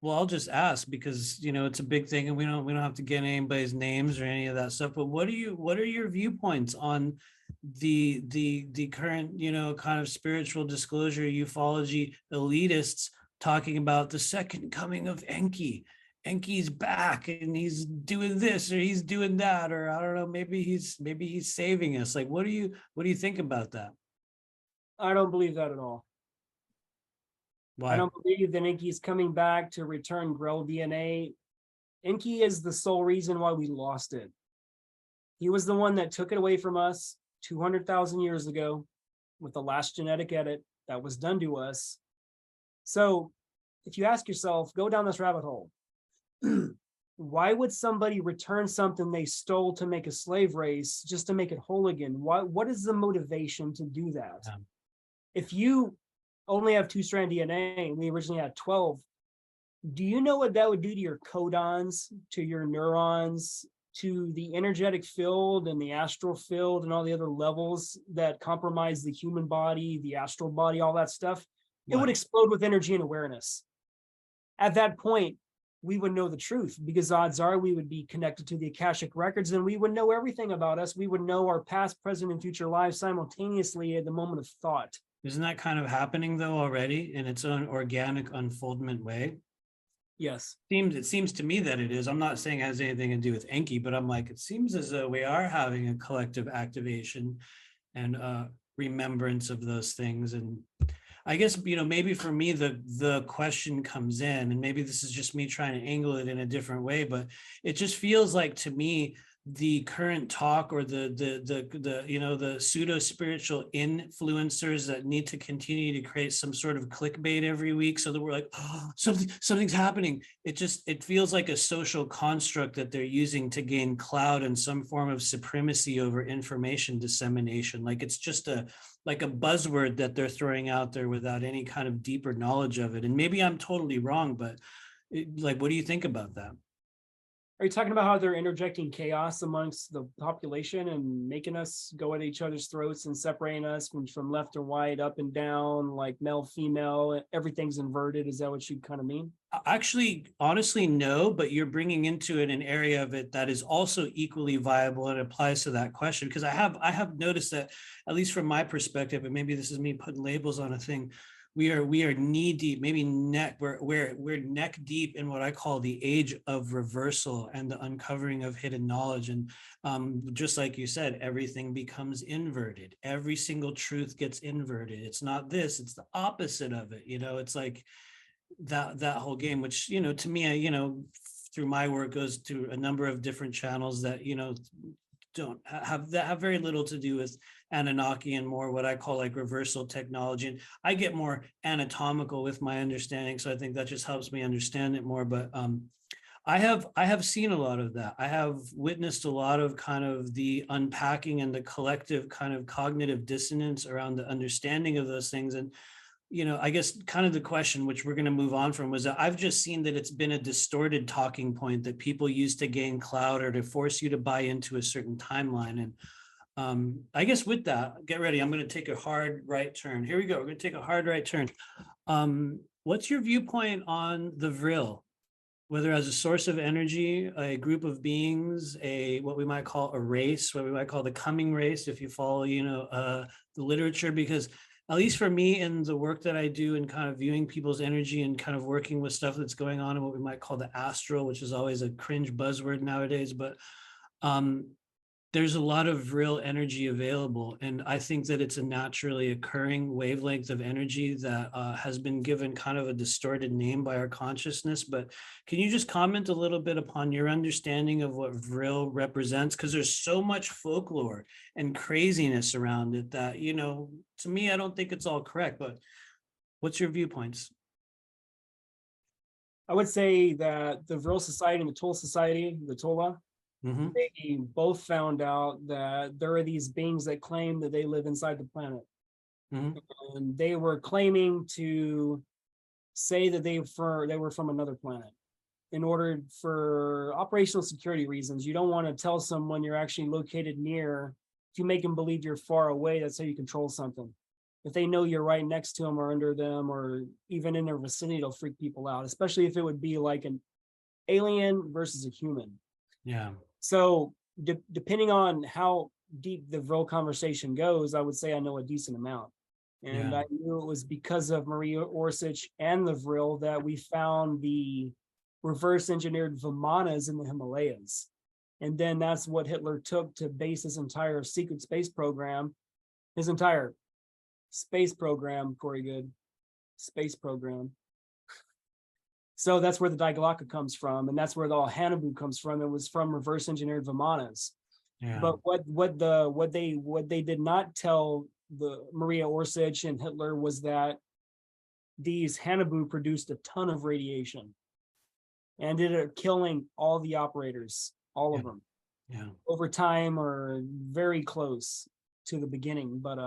I'll just ask because it's a big thing, and we don't have to get anybody's names or any of that stuff. But what are your viewpoints on the current kind of spiritual disclosure ufology elitists talking about the second coming of Enki? Enki's back and he's doing this or he's doing that, or I don't know, maybe he's saving us. Like, what do you think about that? I don't believe that at all. Why? I don't believe that Enki's coming back to return Grell DNA. Enki is the sole reason why we lost it. He was the one that took it away from us 200,000 years ago with the last genetic edit that was done to us. So if you ask yourself, go down this rabbit hole. Why would somebody return something they stole to make a slave race just to make it whole again? What is the motivation to do that? Yeah. If you only have 2-strand DNA and we originally had 12, do you know what that would do to your codons, to your neurons, to the energetic field and the astral field and all the other levels that compromise the human body, the astral body, all that stuff? It would explode with energy and awareness. At that point, we would know the truth, because odds are we would be connected to the Akashic records and we would know everything about us. We would know our past, present, and future lives simultaneously at the moment of thought. Isn't that kind of happening though already in its own organic unfoldment way? Yes. It seems to me that it is. I'm not saying it has anything to do with Enki, but I'm like, it seems as though we are having a collective activation and remembrance of those things. And I guess, maybe for me, the question comes in, and maybe this is just me trying to angle it in a different way, but it just feels like to me, the current talk or the pseudo spiritual influencers that need to continue to create some sort of clickbait every week so that we're like, oh, something's happening. It feels like a social construct that they're using to gain clout and some form of supremacy over information dissemination. Like it's just like a buzzword that they're throwing out there without any kind of deeper knowledge of it. And maybe I'm totally wrong, but what do you think about that? Are you talking about how they're interjecting chaos amongst the population and making us go at each other's throats and separating us from left or right, up and down, like male, female, everything's inverted? Is that what you kind of mean? Actually, honestly, no, but you're bringing into it an area of it that is also equally viable and applies to that question. Because I have noticed that, at least from my perspective, and maybe this is me putting labels on a thing, we are knee deep, maybe we're neck deep in what I call the age of reversal and the uncovering of hidden knowledge. And just like you said, everything becomes inverted. Every single truth gets inverted. It's not this, it's the opposite of it. It's like that whole game, which, to me, through my work goes to a number of different channels that, don't have very little to do with Anunnaki and more what I call like reversal technology. And I get more anatomical with my understanding. So I think that just helps me understand it more. But I have seen a lot of that. I have witnessed a lot of kind of the unpacking and the collective kind of cognitive dissonance around the understanding of those things. And I guess kind of the question, which we're going to move on from, was that I've just seen that it's been a distorted talking point that people use to gain clout or to force you to buy into a certain timeline. And I guess with that, get ready. I'm going to take a hard right turn. Here we go. We're going to take a hard right turn. What's your viewpoint on the Vril? Whether as a source of energy, a group of beings, what we might call a race, what we might call the coming race, if you follow, the literature, because at least for me in the work that I do and kind of viewing people's energy and kind of working with stuff that's going on in what we might call the astral, which is always a cringe buzzword nowadays, but there's a lot of real energy available. And I think that it's a naturally occurring wavelength of energy that has been given kind of a distorted name by our consciousness. But can you just comment a little bit upon your understanding of what Vril represents? Because there's so much folklore and craziness around it that, to me, I don't think it's all correct. But what's your viewpoints? I would say that the Vril Society and the Toll Society, the Tola, they both found out that there are these beings that claim that they live inside the planet. And they were claiming to say that they were from another planet. In order for operational security reasons, you don't want to tell someone you're actually located near. If you make them believe you're far away, that's how you control something. If they know you're right next to them or under them or even in their vicinity, it'll freak people out, especially if it would be like an alien versus a human. Yeah. So depending on how deep the Vril conversation goes, I would say I know a decent amount. And I knew it was because of Maria Orsich and the Vril that we found the reverse engineered Vimanas in the Himalayas. And then that's what Hitler took to base his entire secret space program, his entire space program, Corey Good, space program. So that's where the Digalaka comes from, and that's where the all Hanabu comes from. It was from reverse engineered Vimanas. Yeah. But what they did not tell the Maria Orsich and Hitler was that these Hanabu produced a ton of radiation and ended up killing all the operators, all of them, over time or very close to the beginning. But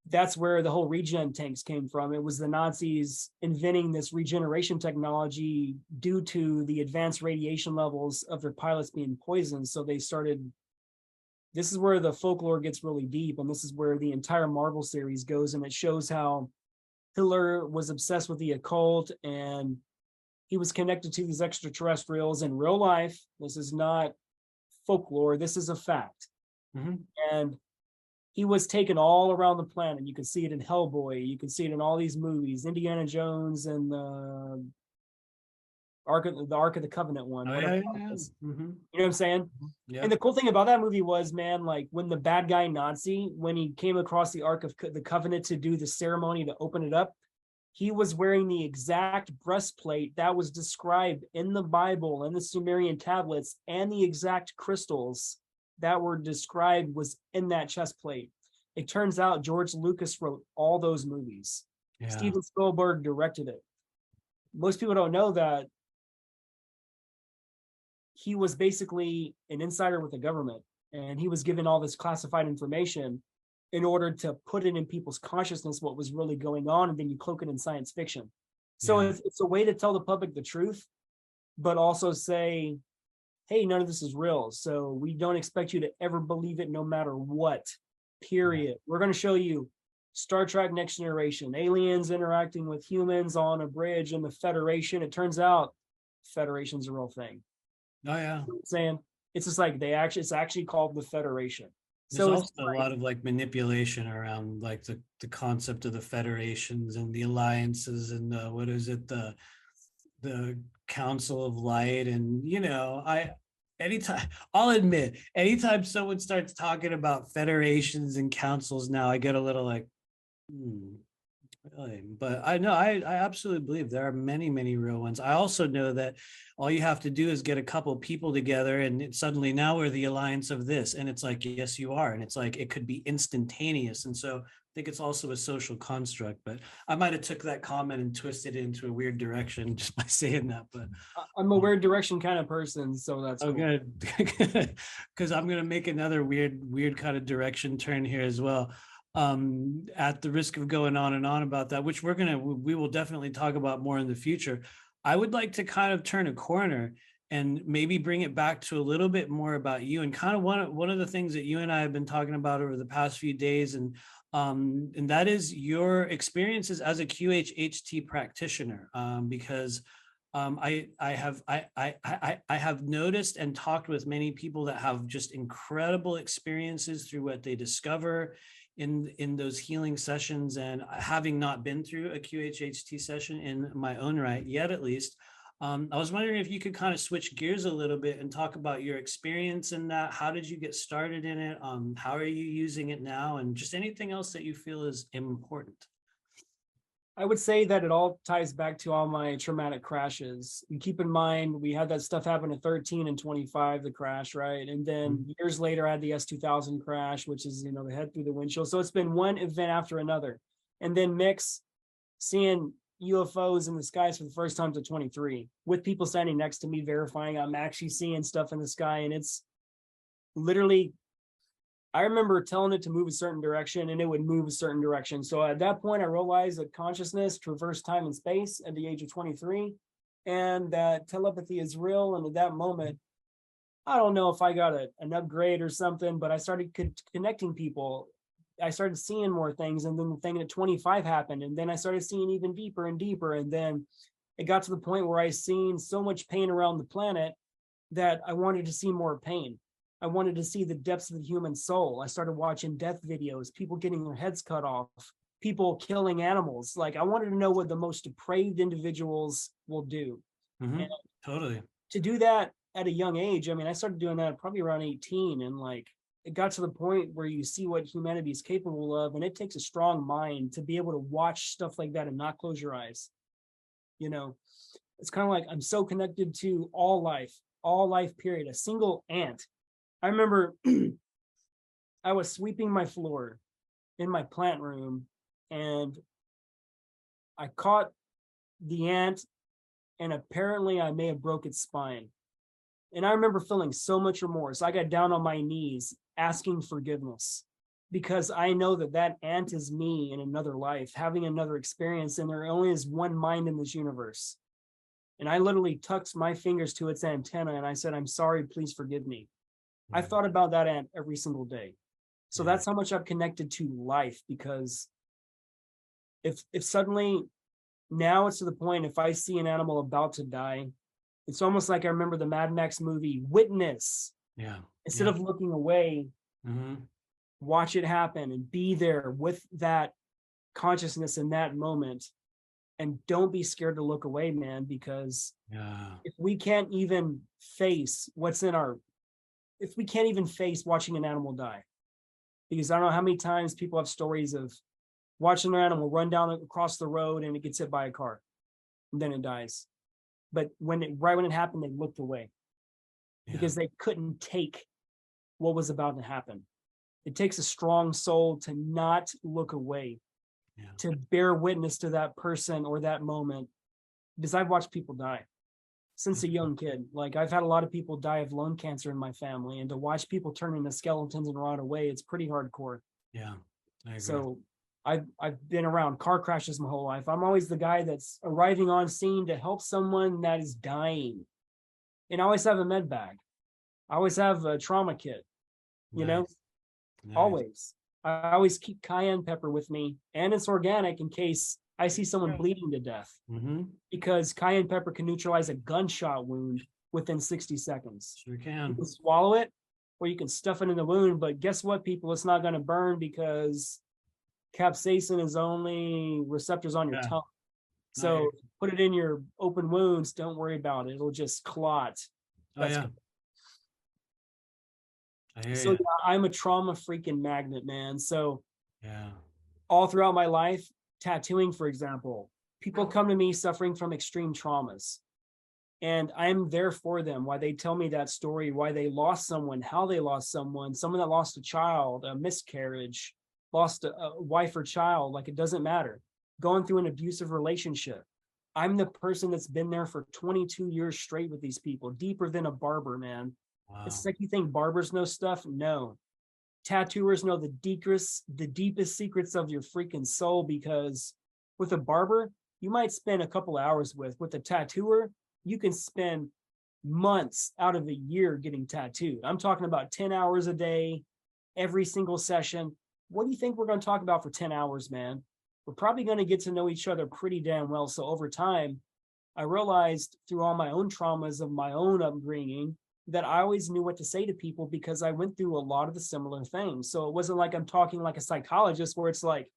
that's where the whole regen tanks came from. It was the Nazis inventing this regeneration technology due to the advanced radiation levels of their pilots being poisoned. So they started, this is where the folklore gets really deep. And this is where the entire Marvel series goes. And it shows how Hitler was obsessed with the occult and he was connected to these extraterrestrials in real life. This is not folklore. This is a fact. And he was taken all around the planet. You can see it in Hellboy. You can see it in all these movies, Indiana Jones and the Ark of the Covenant one. Oh, Whatever yeah, it yeah, was. yeah. Mhm. You know what I'm saying? Yeah. And the cool thing about that movie was, man, like when the bad guy Nazi, when he came across the Ark of the Covenant to do the ceremony to open it up, he was wearing the exact breastplate that was described in the Bible and the Sumerian tablets, and the exact crystals that were described was in that chest plate. It turns out George Lucas wrote all those movies. Yeah. Steven Spielberg directed it. Most people don't know that he was basically an insider with the government, and he was given all this classified information in order to put it in people's consciousness what was really going on, and then you cloak it in science fiction. So Yeah. it's a way to tell the public the truth, but also say, hey, none of this is real, so we don't expect you to ever believe it no matter what, period. We're going to show you Star Trek Next Generation, aliens interacting with humans on a bridge in the Federation. It turns out Federation's a real thing. Oh, yeah. You know what I'm saying? It's just like it's actually called the Federation. There's So also a lot of like manipulation around like the concept of the federations and the alliances and the, what is it, the Council of Light. And anytime, I'll admit, anytime someone starts talking about federations and councils now, I get a little like, really? But I know I absolutely believe there are many, many real ones. I also know that all you have to do is get a couple people together, and suddenly now we're the alliance of this. And it's like, yes, you are. And it's like it could be instantaneous. And so I think it's also a social construct. But I might have took that comment and twisted it into a weird direction just by saying that. But I'm a weird direction kind of person, so that's cool. good. Because I'm gonna make another weird kind of direction turn here as well. At the risk of going on and on about that, which we will definitely talk about more in the future. I would like to kind of turn a corner and maybe bring it back to a little bit more about you, and kind of one of the things that you and I have been talking about over the past few days, and that is your experiences as a QHHT practitioner, because I have noticed and talked with many people that have just incredible experiences through what they discover in those healing sessions. And having not been through a QHHT session in my own right yet, at least, I was wondering if you could kind of switch gears a little bit and talk about your experience in that. How did you get started in it? How are you using it now? And just anything else that you feel is important. I would say that it all ties back to all my traumatic crashes. And keep in mind, we had that stuff happen at 13 and 25, the crash, right? And then years later, I had the S2000 crash, which is, the head through the windshield. So it's been one event after another. And then mix seeing UFOs in the skies for the first time to 23, with people standing next to me verifying I'm actually seeing stuff in the sky. And it's literally, I remember telling it to move a certain direction, and it would move a certain direction. So at that point, I realized that consciousness traversed time and space at the age of 23, and that telepathy is real. And at that moment, I don't know if I got an upgrade or something, but I started connecting people. I started seeing more things. And then the thing at 25 happened. And then I started seeing even deeper and deeper. And then it got to the point where I seen so much pain around the planet that I wanted to see more pain. I wanted to see the depths of the human soul. I started watching death videos, people getting their heads cut off, people killing animals. Like, I wanted to know what the most depraved individuals will do. And Totally. to do that at a young age, I mean, I started doing that probably around 18, and like, it got to the point where you see what humanity is capable of, and it takes a strong mind to be able to watch stuff like that and not close your eyes. It's kind of like I'm so connected to all life, period. A single ant. I remember I was sweeping my floor in my plant room, and I caught the ant, and apparently I may have broke its spine. And I remember feeling so much remorse. I got down on my knees asking forgiveness, because I know that ant is me in another life, having another experience, and there only is one mind in this universe. And I literally tucked my fingers to its antenna, and I said, I'm sorry, please forgive me. I thought about that ant every single day. So that's how much I've connected to life, because if suddenly now it's to the point, if I see an animal about to die, it's almost like I remember the Mad Max movie Witness. Yeah. Instead of looking away, watch it happen and be there with that consciousness in that moment. And don't be scared to look away, man, because Yeah. if we can't even face if we can't even face watching an animal die, because I don't know how many times people have stories of watching their animal run down across the road and it gets hit by a car and then it dies. But right when it happened, they looked away because they couldn't take what was about to happen. It takes a strong soul to not look away, to bear witness to that person or that moment, because I've watched people die since a young kid. Like, I've had a lot of people die of lung cancer in my family, and to watch people turn into skeletons and rot away, it's pretty hardcore. Yeah, I agree. So I've been around car crashes my whole life. I'm always the guy that's arriving on scene to help someone that is dying. And I always have a med bag. I always have a trauma kit, you know, always. I always keep cayenne pepper with me, and it's organic in case I see someone bleeding to death, because cayenne pepper can neutralize a gunshot wound within 60 seconds. Sure can. You can swallow it or you can stuff it in the wound, but guess what, people? It's not going to burn because capsaicin is only receptors on your tongue. So put it in your open wounds. Don't worry about it. It'll just clot. That's good. So yeah, I'm a trauma freaking magnet, man. So all throughout my life, tattooing, for example, people come to me suffering from extreme traumas, and I'm there for them. Why they tell me that story, why they lost someone, how they lost someone that lost a child, a miscarriage, lost a wife or child, like, it doesn't matter. Going through an abusive relationship. I'm the person that's been there for 22 years straight with these people, deeper than a barber, man. Wow. It's like, you think barbers know stuff? No. Tattooers know the deepest secrets of your freaking soul, because with a barber, you might spend a couple hours with a tattooer, you can spend months out of a year getting tattooed. I'm talking about 10 hours a day, every single session. What do you think we're going to talk about for 10 hours, man? We're probably going to get to know each other pretty damn well. So over time, I realized through all my own traumas of my own upbringing that I always knew what to say to people, because I went through a lot of the similar things. So it wasn't like I'm talking like a psychologist where it's like,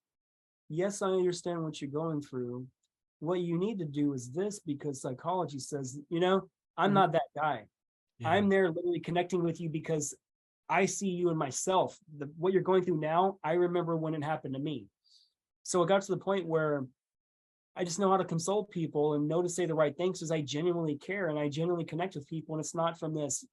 yes, I understand what you're going through. What you need to do is this, because psychology says, you know, I'm not that guy. I'm there literally connecting with you because I see you in myself. What you're going through now, I remember when it happened to me. So it got to the point where I just know how to consult people and know to say the right things, because I genuinely care and I genuinely connect with people. And it's not from this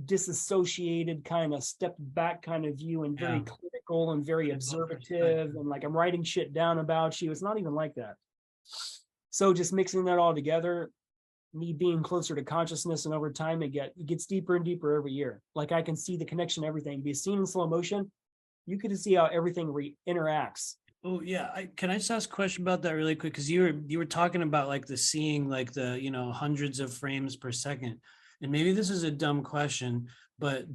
disassociated kind of step back kind of view and very clinical and very observative and like I'm writing shit down about you. It's not even like that. So just mixing that all together, me being closer to consciousness, and over time it gets deeper and deeper every year. Like, I can see the connection, everything. Be seen in slow motion. You could see how everything interacts. Oh yeah, can I just ask a question about that really quick? Because you were talking about like the seeing, like the hundreds of frames per second, and maybe this is a dumb question, but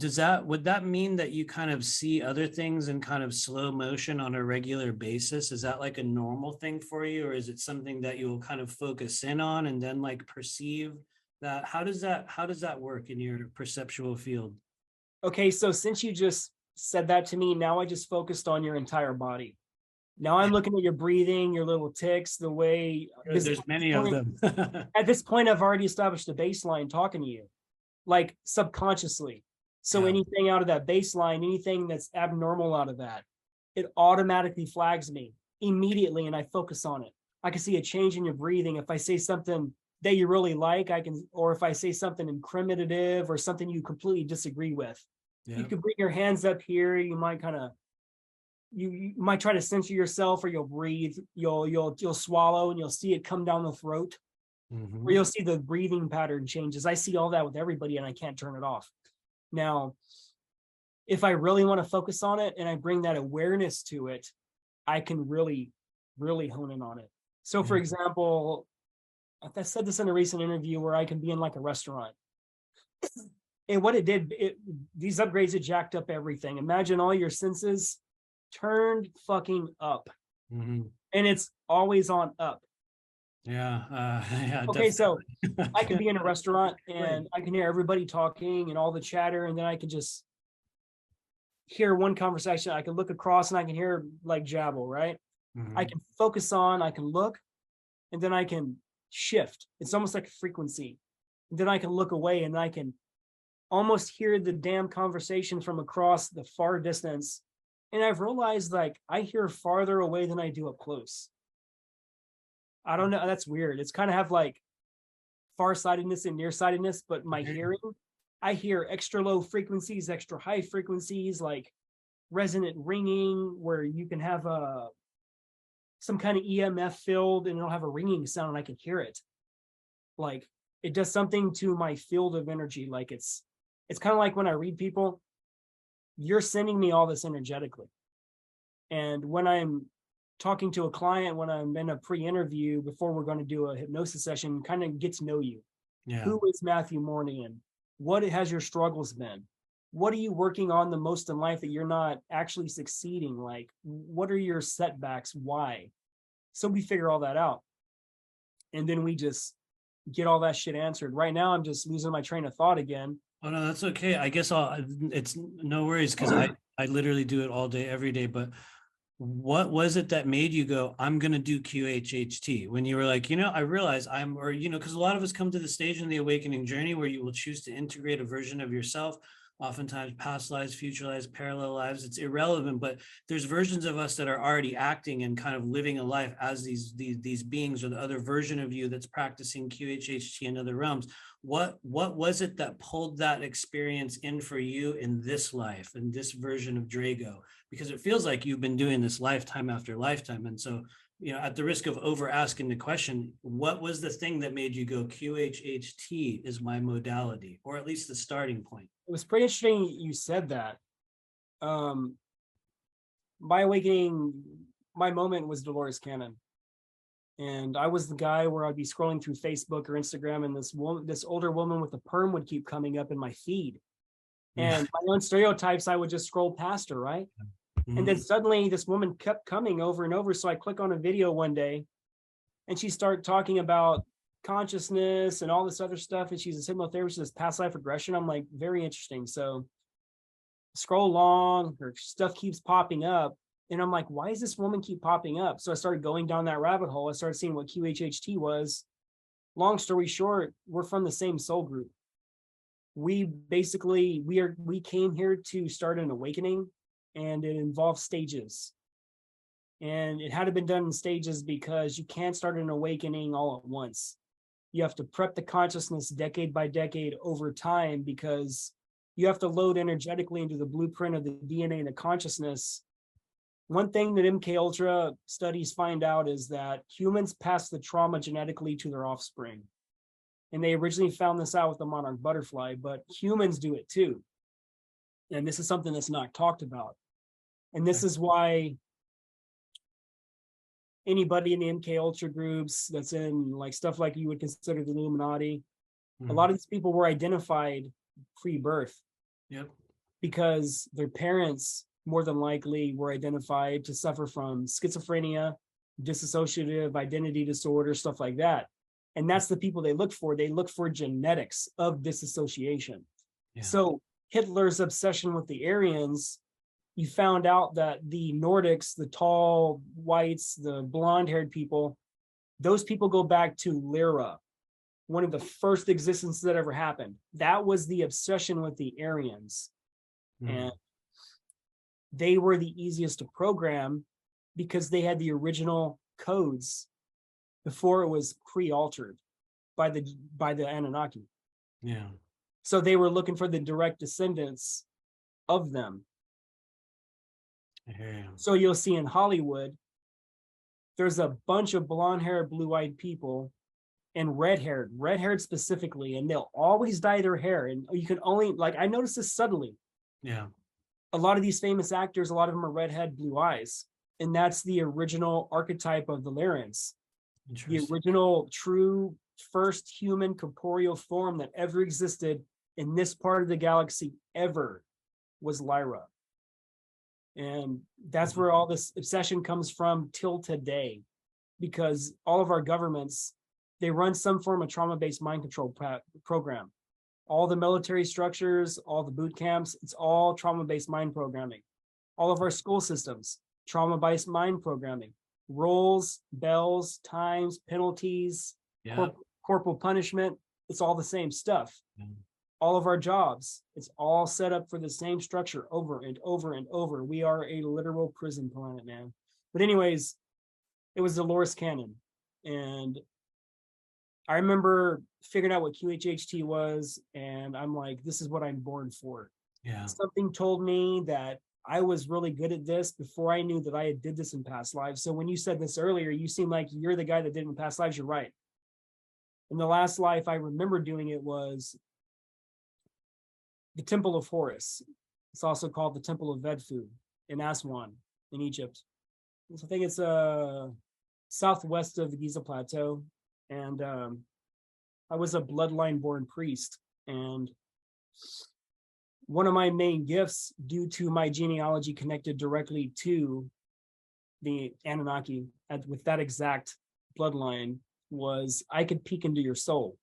would that mean that you kind of see other things in kind of slow motion on a regular basis? Is that like a normal thing for you, or is it something that you will kind of focus in on and then like perceive that? How does that work in your perceptual field? Okay, so since you just said that to me, now I just focused on your entire body. Now I'm looking at your breathing, your little tics, the way there's many of them. At this point, I've already established a baseline talking to you, like subconsciously. So anything out of that baseline, anything that's abnormal out of that, it automatically flags me immediately, and I focus on it. I can see a change in your breathing. If I say something that you really like, or if I say something incriminative or something you completely disagree with, you could bring your hands up here. You might kind of, you might try to censor yourself, or you'll breathe, you'll swallow, and you'll see it come down the throat, or you'll see the breathing pattern changes. I see all that with everybody, and I can't turn it off. Now, if I really want to focus on it and I bring that awareness to it, I can really, really hone in on it. So for example, I said this in a recent interview where I can be in like a restaurant. And what it did, these upgrades, it jacked up everything. Imagine all your senses turned fucking up. And it's always on up. Okay, so I can be in a restaurant and I can hear everybody talking and all the chatter, and then I can just hear one conversation. I can look across and I can hear like jabble, right? I can focus on, I can look, and then I can shift. It's almost like a frequency. And then I can look away and I can almost hear the damn conversation from across the far distance. And I've realized like I hear farther away than I do up close. I don't know. That's weird. It's kind of have like farsightedness and nearsightedness, but my hearing, I hear extra low frequencies, extra high frequencies, like resonant ringing, where you can have some kind of EMF field and it'll have a ringing sound and I can hear it. Like it does something to my field of energy. Like it's kind of like when I read people, you're sending me all this energetically. And when I'm talking to a client, when I'm in a pre-interview before we're going to do a hypnosis session, kind of get to know you. Yeah. Who is Matthew Mournian? What has your struggles been? What are you working on the most in life that you're not actually succeeding? Like, what are your setbacks? Why? So we figure all that out. And then we just get all that shit answered. Right now, I'm just losing my train of thought again. Oh no, that's okay. I guess it's no worries because I literally do it all day, every day. But what was it that made you go, I'm going to do QHHT, when you were like, I realize because a lot of us come to the stage in the awakening journey where you will choose to integrate a version of yourself, oftentimes past lives, future lives, parallel lives. It's irrelevant, but there's versions of us that are already acting and kind of living a life as these beings, or the other version of you that's practicing QHHT in other realms. What was it that pulled that experience in for you in this life, in this version of Drago? Because it feels like you've been doing this lifetime after lifetime. And so, at the risk of over asking the question, what was the thing that made you go, QHHT is my modality, or at least the starting point? It was pretty interesting you said that. My awakening, my moment was Dolores Cannon. And I was the guy where I'd be scrolling through Facebook or Instagram, and this older woman with a perm would keep coming up in my feed. And my own stereotypes, I would just scroll past her, right? Mm-hmm. And then suddenly this woman kept coming over and over. So I click on a video one day and she started talking about consciousness and all this other stuff. And she's a hypnotherapist, this past life regression. I'm like, very interesting. So scroll along, her stuff keeps popping up. And I'm like, why does this woman keep popping up? So I started going down that rabbit hole. I started seeing what QHHT was. Long story short, we're from the same soul group. We came here to start an awakening, and it involves stages. And it had to be done in stages because you can't start an awakening all at once. You have to prep the consciousness decade by decade over time, because you have to load energetically into the blueprint of the DNA and the consciousness. One thing that MK Ultra studies find out is that humans pass the trauma genetically to their offspring. And they originally found this out with the monarch butterfly, but humans do it too. And this is something that's not talked about. And this is why anybody in the MK Ultra groups that's in like stuff like you would consider the Illuminati, a lot of these people were identified pre-birth. Yep. Because their parents more than likely were identified to suffer from schizophrenia, dissociative identity disorder, stuff like that. And that's the people they look for. They look for genetics of disassociation. Yeah. So Hitler's obsession with the Aryans, you found out that the Nordics, the tall whites, the blonde-haired people, those people go back to Lyra, one of the first existences that ever happened. That was the obsession with the Aryans. And they were the easiest to program because they had the original codes before it was pre-altered by the Anunnaki. Yeah. So they were looking for the direct descendants of them. Yeah. So you'll see in Hollywood, there's a bunch of blonde-haired, blue-eyed people and red-haired specifically, and they'll always dye their hair. And you can only, like, I noticed this subtly. Yeah. A lot of these famous actors, a lot of them are redhead, blue eyes. And that's the original archetype of the Lyrans. The original true first human corporeal form that ever existed in this part of the galaxy ever was Lyra. And that's where all this obsession comes from till today, because all of our governments, they run some form of trauma-based mind control program. All the military structures, all the boot camps, it's all trauma-based mind programming. All of our school systems, trauma-based mind programming. roles, bells, times, penalties, Yeah. corporal punishment. It's all the same stuff. All of our jobs, it's all set up for the same structure over and over and over. We are a literal prison planet, man. But anyways, it was Dolores Cannon. And I remember figuring out what QHHT was, and I'm like, this is what I'm born for. Yeah. Something told me that I was really good at this before I knew that I did this in past lives. So when you said this earlier, you seem like you're the guy that did it in past lives. You're right. In the last life, I remember doing it was the Temple of Horus. It's also called the Temple of Vedfu in Aswan in Egypt. So I think it's southwest of the Giza Plateau. And I was a bloodline born priest. And one of my main gifts, due to my genealogy connected directly to the Anunnaki with that exact bloodline, was I could peek into your soul.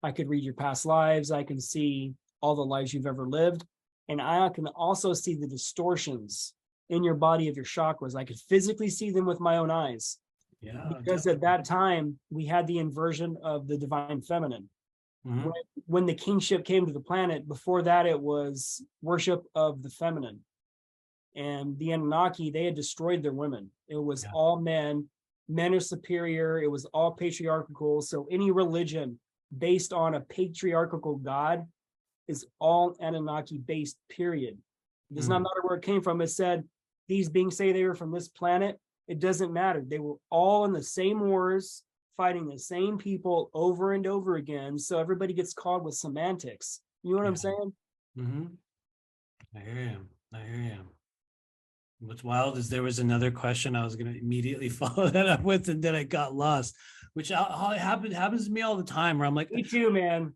I could read your past lives. I can see all the lives you've ever lived. And I can also see the distortions in your body of your chakras. I could physically see them with my own eyes. Yeah. Because definitely. at that time, we had the inversion of the divine feminine. Mhm. When the kingship came to the planet, before that, it was worship of the feminine. And the Anunnaki, they had destroyed their women. It was all men. Men are superior. It was all patriarchal. So any religion based on a patriarchal god is all Anunnaki based, period. It does not matter where it came from. It said these beings say they were from this planet. It doesn't matter. They were all in the same wars, fighting the same people over and over again. So everybody gets caught with semantics. You know what I'm saying? Mm-hmm. I hear you. I hear you. What's wild is there was another question I was going to immediately follow that up with, and then I got lost, which happens to me all the time. Where I'm like, Me too, man.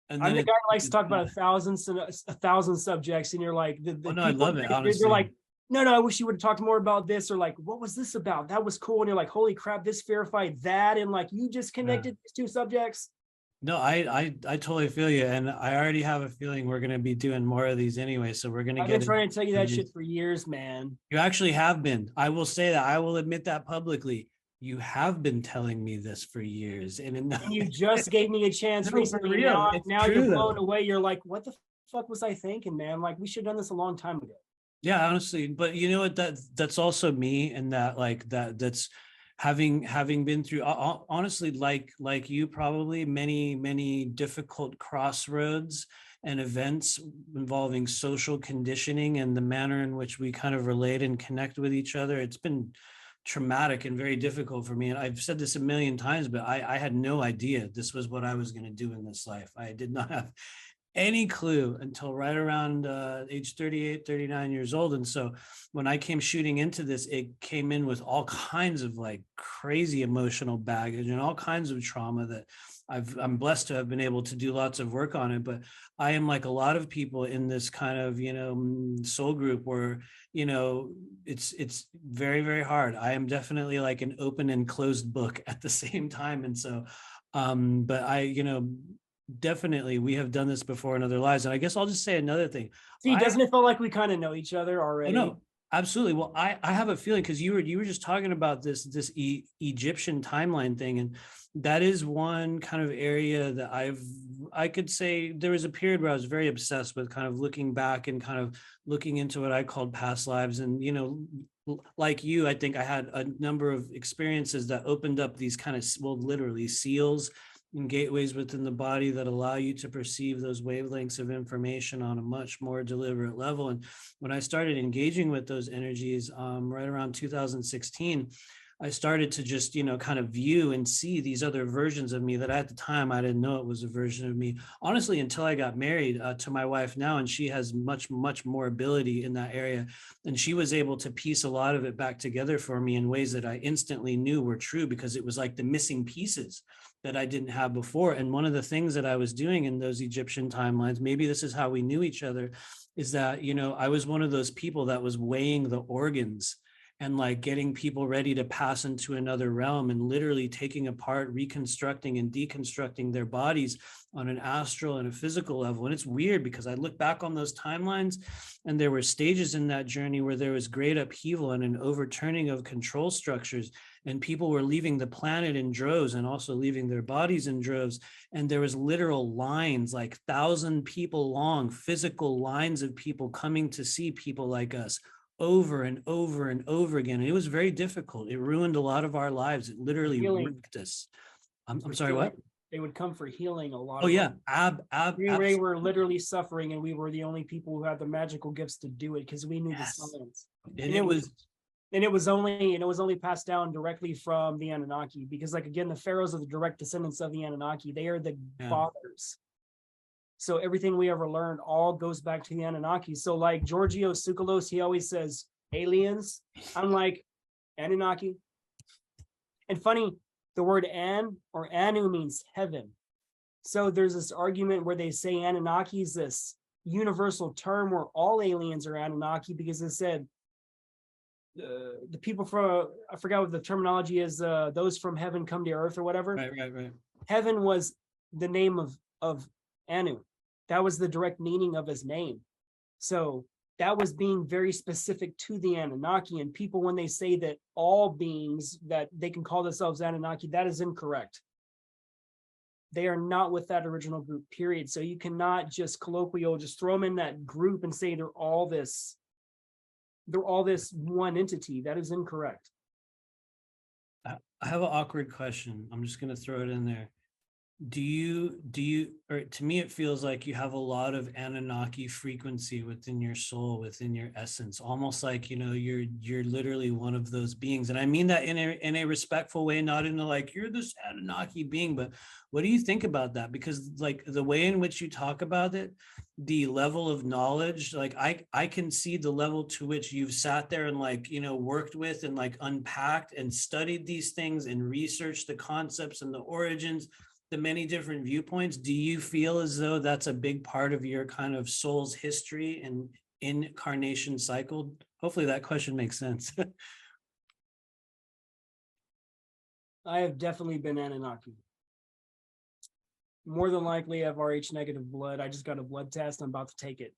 and I'm then the guy who likes to talk about not. a thousand subjects, and you're like, the Oh no, I people, love it. they're Honestly, like, no, I wish you would have talked more about this, or like, what was this about? That was cool. And you're like, holy crap, this verified that, and like, you just connected these two subjects. no, I totally feel you, and I already have a feeling we're going to be doing more of these anyway. So we're going to I've been get trying to tell you that into shit for years, man. You actually have been. I will say that. I will admit that publicly. You have been telling me this for years, and And you just gave me a chance no, for recently. real, Now, it's now you're true blown though. away. You're like, what the fuck was I thinking, man? Like, we should have done this a long time ago. Yeah, honestly, but you know what? That's also me, and that like that's having been through honestly, like you, probably many difficult crossroads and events involving social conditioning and the manner in which we kind of relate and connect with each other. It's been traumatic and very difficult for me. And I've said this a million times, but I had no idea this was what I was going to do in this life. I did not have any clue until right around age 38, 39 years old. And so when I came shooting into this, it came in with all kinds of like crazy emotional baggage and all kinds of trauma that I'm blessed to have been able to do lots of work on it. But I am like a lot of people in this kind of, soul group where, it's very, very hard. I am definitely like an open and closed book at the same time. And so, but definitely we have done this before in other lives. And I guess I'll just say another thing. See, doesn't it feel like we kind of know each other Oh already? no, absolutely. Well, I have a feeling, because you were just talking about this Egyptian timeline thing, and that is one kind of area that I could say there was a period where I was very obsessed with kind of looking back and kind of looking into what I called past lives. And like you, I think I had a number of experiences that opened up these kind of, well, literally seals and gateways within the body that allow you to perceive those wavelengths of information on a much more deliberate level. And when I started engaging with those energies right around 2016, I started to just, kind of view and see these other versions of me that at the time I didn't know it was a version of me, honestly, until I got married to my wife now. And she has much more ability in that area. And she was able to piece a lot of it back together for me in ways that I instantly knew were true, because it was like the missing pieces that I didn't have before. And one of the things that I was doing in those Egyptian timelines, maybe this is how we knew each other, is that, I was one of those people that was weighing the organs and like getting people ready to pass into another realm, and literally taking apart, reconstructing and deconstructing their bodies on an astral and a physical level. And it's weird because I look back on those timelines, and there were stages in that journey where there was great upheaval and an overturning of control structures, and people were leaving the planet in droves and also leaving their bodies in droves. And there was literal lines, like 1,000 people long, physical lines of people coming to see people like us over and over and over again. And it was very difficult. It ruined a lot of our lives. It literally wrecked us. I'm sorry, healing. what? They would come for healing a lot. Oh yeah, they were literally suffering, and we were the only people who had the magical gifts to do it because we knew the science. And it was only passed down directly from the Anunnaki, because, like, again, the pharaohs are the direct descendants of the Anunnaki. They are the fathers. So everything we ever learned all goes back to the Anunnaki. So like Giorgio Tsoukalos, he always says aliens. I'm like, Anunnaki. And funny, the word An or Anu means heaven. So there's this argument where they say Anunnaki is this universal term where all aliens are Anunnaki, because it said the people from, I forgot what the terminology is, those from heaven come to earth or whatever. Right. Heaven was the name of Anu. That was the direct meaning of his name. So that was being very specific to the Anunnaki. And people, when they say that all beings, that they can call themselves Anunnaki, that is incorrect. They are not with that original group, period. So you cannot just colloquial, just throw them in that group and say they're all this one entity. That is incorrect. I have an awkward question. I'm just going to throw it in there. Do you, or to me, it feels like you have a lot of Anunnaki frequency within your soul, within your essence, almost like, you know, you're literally one of those beings. And I mean that in a respectful way, not in a like, you're this Anunnaki being, but what do you think about that? Because like the way in which you talk about it, the level of knowledge, like I can see the level to which you've sat there and like, you know, worked with and like unpacked and studied these things and researched the concepts and the origins, the many different viewpoints. Do you feel as though that's a big part of your kind of soul's history and incarnation cycle? Hopefully that question makes sense. I have definitely been Anunnaki. More than likely I have Rh negative blood. I just got a blood test. I'm about to take it.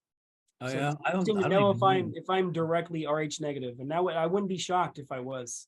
Oh so yeah, I don't know if I'm directly Rh negative, and I wouldn't be shocked if I was.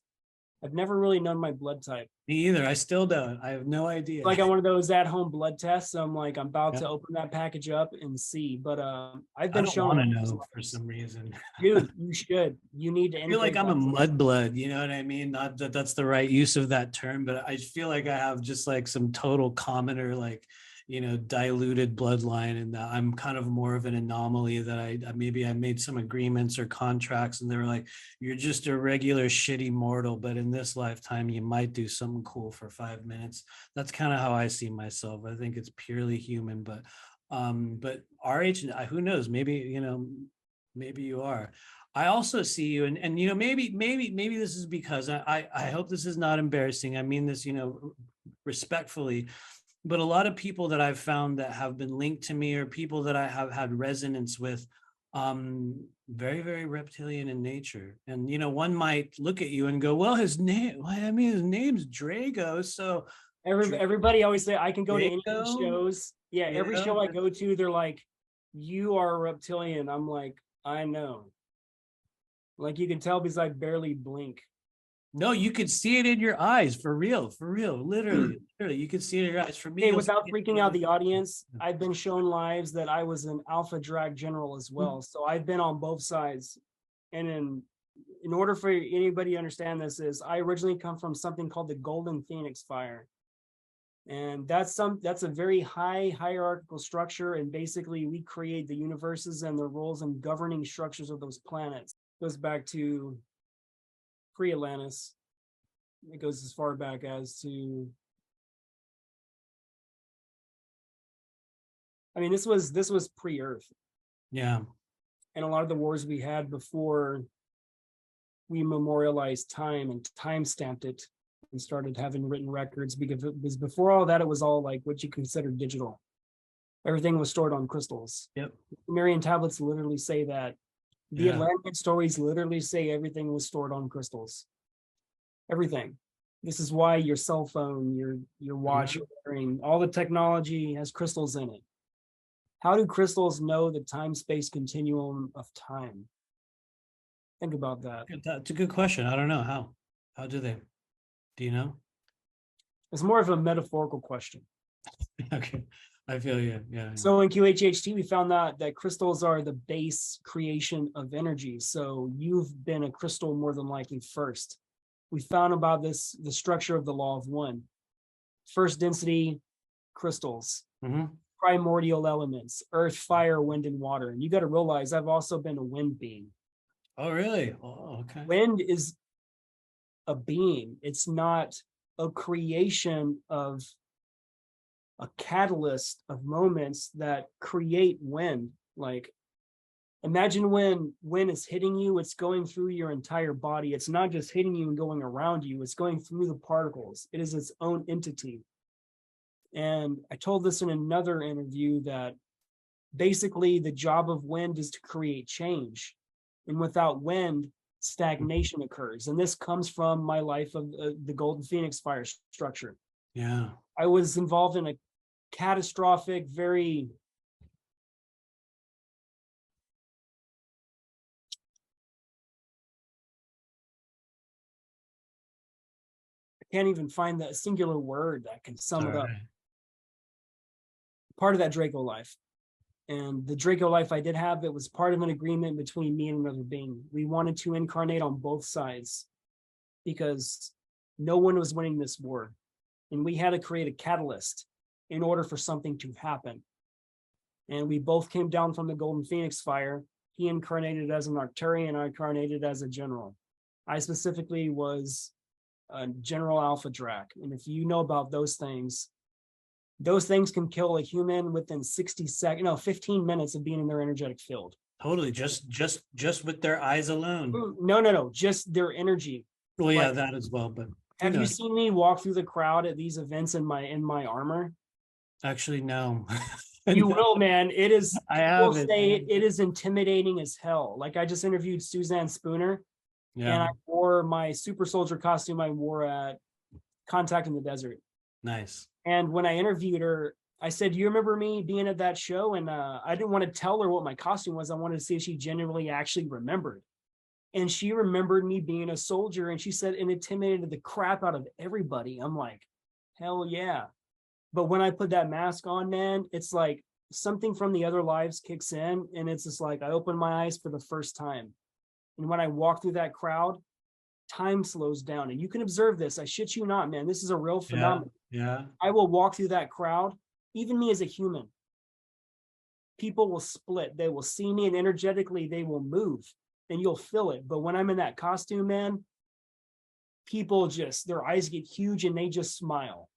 I've never really known my blood type. Me either. I still don't. I have no idea. Like, I one of those at-home blood tests. So I'm like, I'm about to open that package up and see. But I've been shown. I don't want to know for some reason. Dude, you should. You need to. I feel like I'm a mudblood. You know what I mean? Not that that's the right use of that term, but I feel like I have just like some total commoner, like, you know, diluted bloodline, and that I'm kind of more of an anomaly, that I maybe I made some agreements or contracts and they were like, you're just a regular shitty mortal, but in this lifetime you might do something cool for 5 minutes. That's kind of how I see myself. I think it's purely human, but RH, who knows, maybe, you know, maybe you are. I also see you, and you know, maybe this is because I hope this is not embarrassing. I mean this, you know, respectfully. But a lot of people that I've found that have been linked to me, or people that I have had resonance with, very, very reptilian in nature. And, you know, one might look at you and go, well, his name's Drago. So everybody always say, I can go to any shows. Yeah, every show I go to, they're like, you are a reptilian. I'm like, I know. Like, you can tell because I barely blink. No, you could see it in your eyes, for real, literally, you could see it in your eyes. For me, hey, without freaking out the audience, I've been shown lives that I was an alpha drag general as well. So I've been on both sides. And in order for anybody to understand this, is I originally come from something called the Golden Phoenix Fire. And that's a very high hierarchical structure. And basically we create the universes and the rules and governing structures of those planets. It goes back to pre-Atlantis. It goes as far back as to, I mean, this was pre-Earth. Yeah. And a lot of the wars we had before we memorialized time and time-stamped it and started having written records, because before all that, it was all like what you consider digital. Everything was stored on crystals. Yep. Sumerian tablets literally say that The Yeah. Atlantean stories literally say everything was stored on crystals. Everything. This is why your cell phone, your watch, Mhm. your wearing, all the technology has crystals in it. How do crystals know the time-space continuum of time? Think about that. That's a good question. I don't know how. How do they? Do you know? It's more of a metaphorical question. Okay. I feel you. Yeah. So in QHHT, we found that crystals are the base creation of energy. So you've been a crystal more than likely first. We found about this, the structure of the law of one. First density crystals, Mm-hmm. primordial elements, earth, fire, wind, and water. And you got to realize I've also been a wind being. Oh, really? Oh, okay. Wind is a being. It's not a creation of a catalyst of moments that create wind. Like, imagine when wind is hitting you, it's going through your entire body. It's not just hitting you and going around you, it's going through the particles. It is its own entity. And I told this in another interview that basically the job of wind is to create change. And without wind, stagnation occurs. And this comes from my life of the Golden Phoenix fire structure. Yeah. I was involved in a catastrophic, very I can't even find that singular word that can It's sum all it up. right. Part of that Draco life. And the Draco life I did have, it was part of an agreement between me and another being. We wanted to incarnate on both sides because no one was winning this war. And we had to create a catalyst in order for something to happen. And we both came down from the Golden Phoenix fire. He incarnated as an Arcturian, I incarnated as a general. I specifically was a General Alpha Drac. And if you know about those things can kill a human within 60 seconds, no, 15 minutes of being in their energetic field. Totally. Just with their eyes alone. No, just their energy. Well, yeah, Like, that as well. But have you seen me walk through the crowd at these events in my armor? actually, no. You will, man. It is, I people haven't. say it is intimidating as hell. Like, I just interviewed Suzanne Spooner, and Yeah. I wore my super soldier costume I wore at Contact in the Desert. Nice. And when I interviewed her, I said, "You remember me being at that show?" And I didn't want to tell her what my costume was. I wanted to see if she genuinely actually remembered. And she remembered me being a soldier. And she said it intimidated the crap out of everybody. I'm like, hell yeah. But when I put that mask on, man, it's like something from the other lives kicks in. And it's just like I open my eyes for the first time. And when I walk through that crowd, time slows down. And you can observe this. I shit you not, man. This is a real Yeah. phenomenon. Yeah. I will walk through that crowd, even me as a human. People will split. They will see me and energetically they will move and you'll feel it. But when I'm in that costume, man, people just, their eyes get huge and they just smile.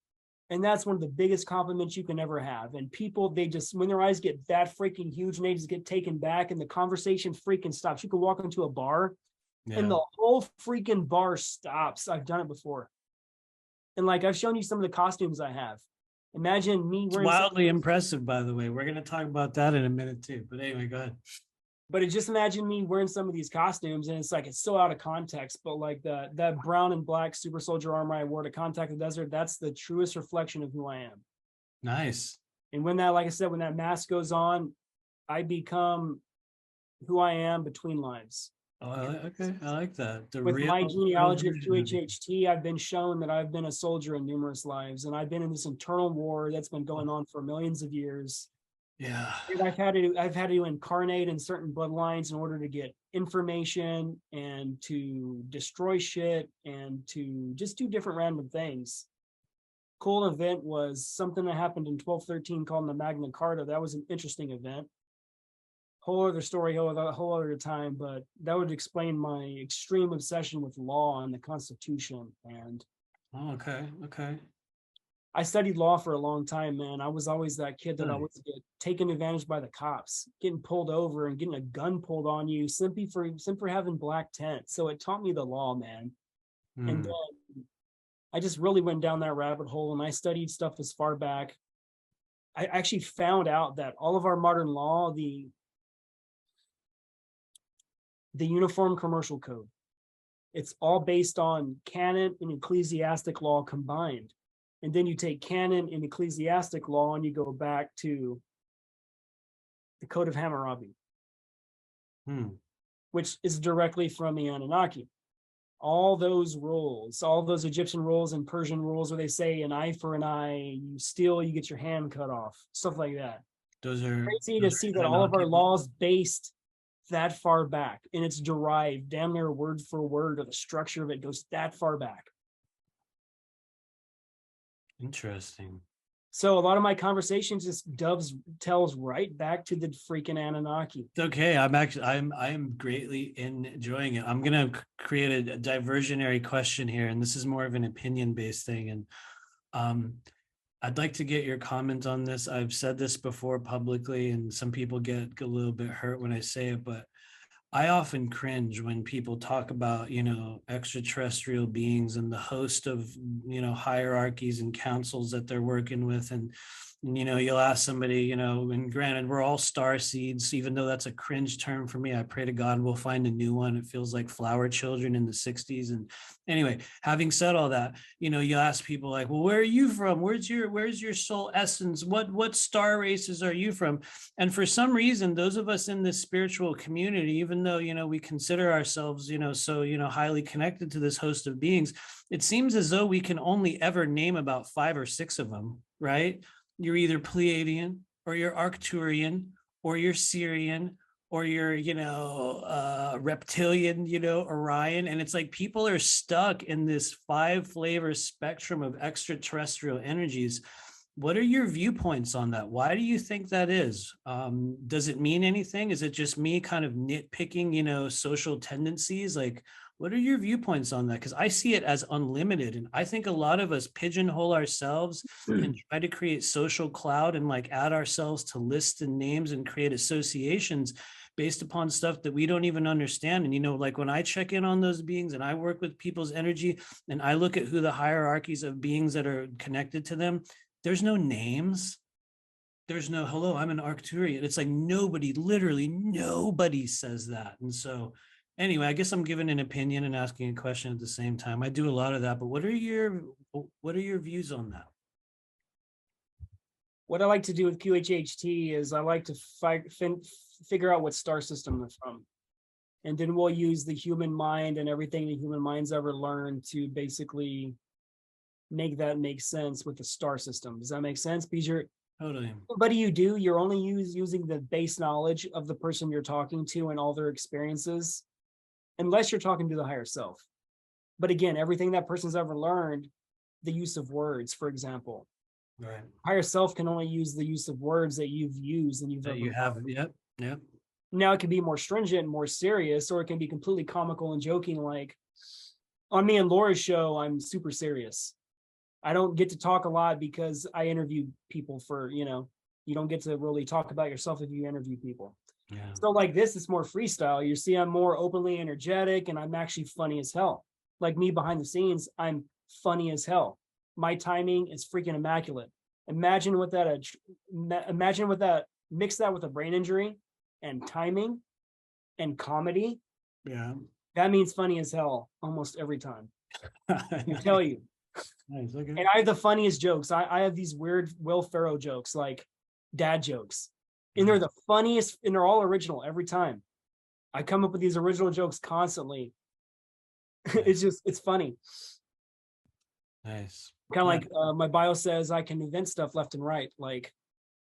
And that's one of the biggest compliments you can ever have. And people, they just, when their eyes get that freaking huge and they just get taken back and the conversation freaking stops. You can walk into a bar and the whole freaking bar stops. I've done it before. And like, I've shown you some of the costumes I have. Imagine me It's wearing wildly impressive, by the way. We're going to talk about that in a minute too. But anyway, go ahead. But just imagine me wearing some of these costumes and it's like, it's so out of context, but like that brown and black super soldier armor I wore to Contact the Desert, that's the truest reflection of who I am. Nice. And when that, like I said, when that mask goes on, I become who I am between lives. Oh, okay. I like that. The With real my genealogy of version of you. QHHT, I've been shown that I've been a soldier in numerous lives, and I've been in this internal war that's been going on for millions of years. Yeah. And I've had to incarnate in certain bloodlines in order to get information and to destroy shit and to just do different random things. Cool event was something that happened in 1213 called the Magna Carta. That was an interesting event. Whole other story, whole other time, but that would explain my extreme obsession with law and the Constitution. And Oh, okay. Okay. I studied law for a long time, man. I was always that kid that Really? always get taken advantage by the cops, getting pulled over and getting a gun pulled on you simply for having black tent. So it taught me the law, man. And then I just really went down that rabbit hole and I studied stuff as far back. I actually found out that all of our modern law, the Uniform Commercial Code. It's all based on canon and ecclesiastic law combined. And then you take canon and ecclesiastic law and you go back to the Code of Hammurabi, which is directly from the Anunnaki. All those rules, all those Egyptian rules and Persian rules where they say an eye for an eye, you steal, you get your hand cut off, stuff like that. Those are crazy to see that all of our laws based that far back, and it's derived damn near word for word, or the structure of it goes that far back. Interesting. So a lot of my conversations just tells right back to the freaking Anunnaki. It's okay. I'm greatly enjoying it. I'm gonna create a diversionary question here, and this is more of an opinion-based thing. And I'd like to get your comment on this. I've said this before publicly, and some people get a little bit hurt when I say it, but I often cringe when people talk about, extraterrestrial beings and the host of, hierarchies and councils that they're working with. And you'll ask somebody, and granted, we're all star seeds, even though that's a cringe term for me. I pray to God we'll find a new one. It feels like flower children in the 60s. And anyway, having said all that, you ask people like, well, where are you from? Where's your soul essence? What star races are you from? And for some reason, those of us in this spiritual community, even though, we consider ourselves, so, highly connected to this host of beings, it seems as though we can only ever name about 5 or 6 of them, right? You're either Pleiadian or you're Arcturian or you're Syrian or you're, reptilian, Orion. And it's like people are stuck in this 5 flavor spectrum of extraterrestrial energies. What are your viewpoints on that? Why do you think that is? Does it mean anything? Is it just me kind of nitpicking, social tendencies? Like, what are your viewpoints on that? Because I see it as unlimited. And I think a lot of us pigeonhole ourselves and try to create social cloud and like add ourselves to lists and names and create associations based upon stuff that we don't even understand. And, like when I check in on those beings and I work with people's energy and I look at who the hierarchies of beings that are connected to them, there's no names. There's no, hello, I'm an Arcturian. It's like literally nobody says that. And so anyway, I guess I'm giving an opinion and asking a question at the same time. I do a lot of that, but what are your views on that? What I like to do with QHHT is I like to figure out what star system they're from. And then we'll use the human mind and everything the human mind's ever learned to basically make that make sense with the star system. Does that make sense? Because totally. What you do, you're only using the base knowledge of the person you're talking to and all their experiences, unless you're talking to the higher self. But again, everything that person's ever learned, the use of words, for example. Right. Higher self can only use the use of words that you've used and you have. Yep. Now it can be more stringent, more serious, or it can be completely comical and joking. Like on me and Laura's show, I'm super serious. I don't get to talk a lot because I interview people for, you don't get to really talk about yourself if you interview people. Yeah. So like this, it's more freestyle. You see, I'm more openly energetic and I'm actually funny as hell. Like me behind the scenes, I'm funny as hell. My timing is freaking immaculate. Imagine with that, mix that with a brain injury and timing and comedy. Yeah. That means funny as hell almost every time. I tell you. Nice. Okay. And I have the funniest jokes. I have these weird Will Ferrell jokes, like dad jokes. And they're the funniest, and they're all original every time. I come up with these original jokes constantly. Nice. It's funny. Nice. Kind of like my bio says, I can invent stuff left and right. Like,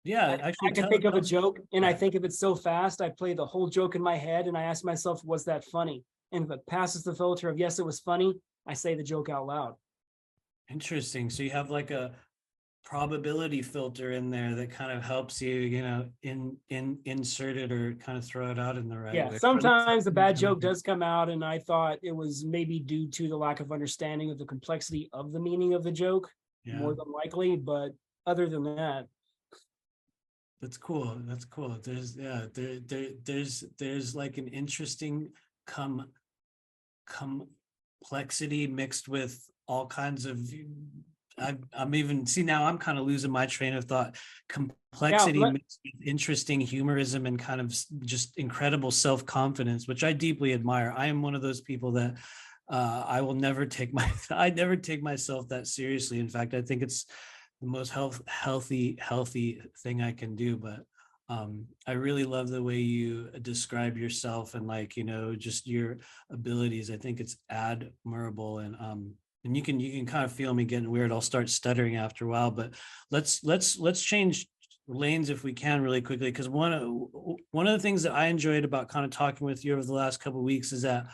yeah, actually, I can think of a joke, and I think of it so fast, I play the whole joke in my head, and I ask myself, was that funny? And if it passes the filter of yes, it was funny, I say the joke out loud. Interesting. So you have like a probability filter in there that kind of helps you, insert it or kind of throw it out in the right way. Sometimes the bad joke does come out, and I thought it was maybe due to the lack of understanding of the complexity of the meaning of the joke, more than likely. But other than that, that's cool. There's like an interesting complexity mixed with all kinds of I'm even see now I'm kind of losing my train of thought. Yeah, Complexity mixed with interesting humorism and kind of just incredible self-confidence, which I deeply admire. I am one of those people that I will never take I never take myself that seriously. In fact, I think it's the most healthy thing I can do. But I really love the way you describe yourself and, like, just your abilities. I think it's admirable. And you can kind of feel me getting weird. I'll start stuttering after a while, but let's change lanes if we can really quickly, because one of the things that I enjoyed about kind of talking with you over the last couple of weeks is that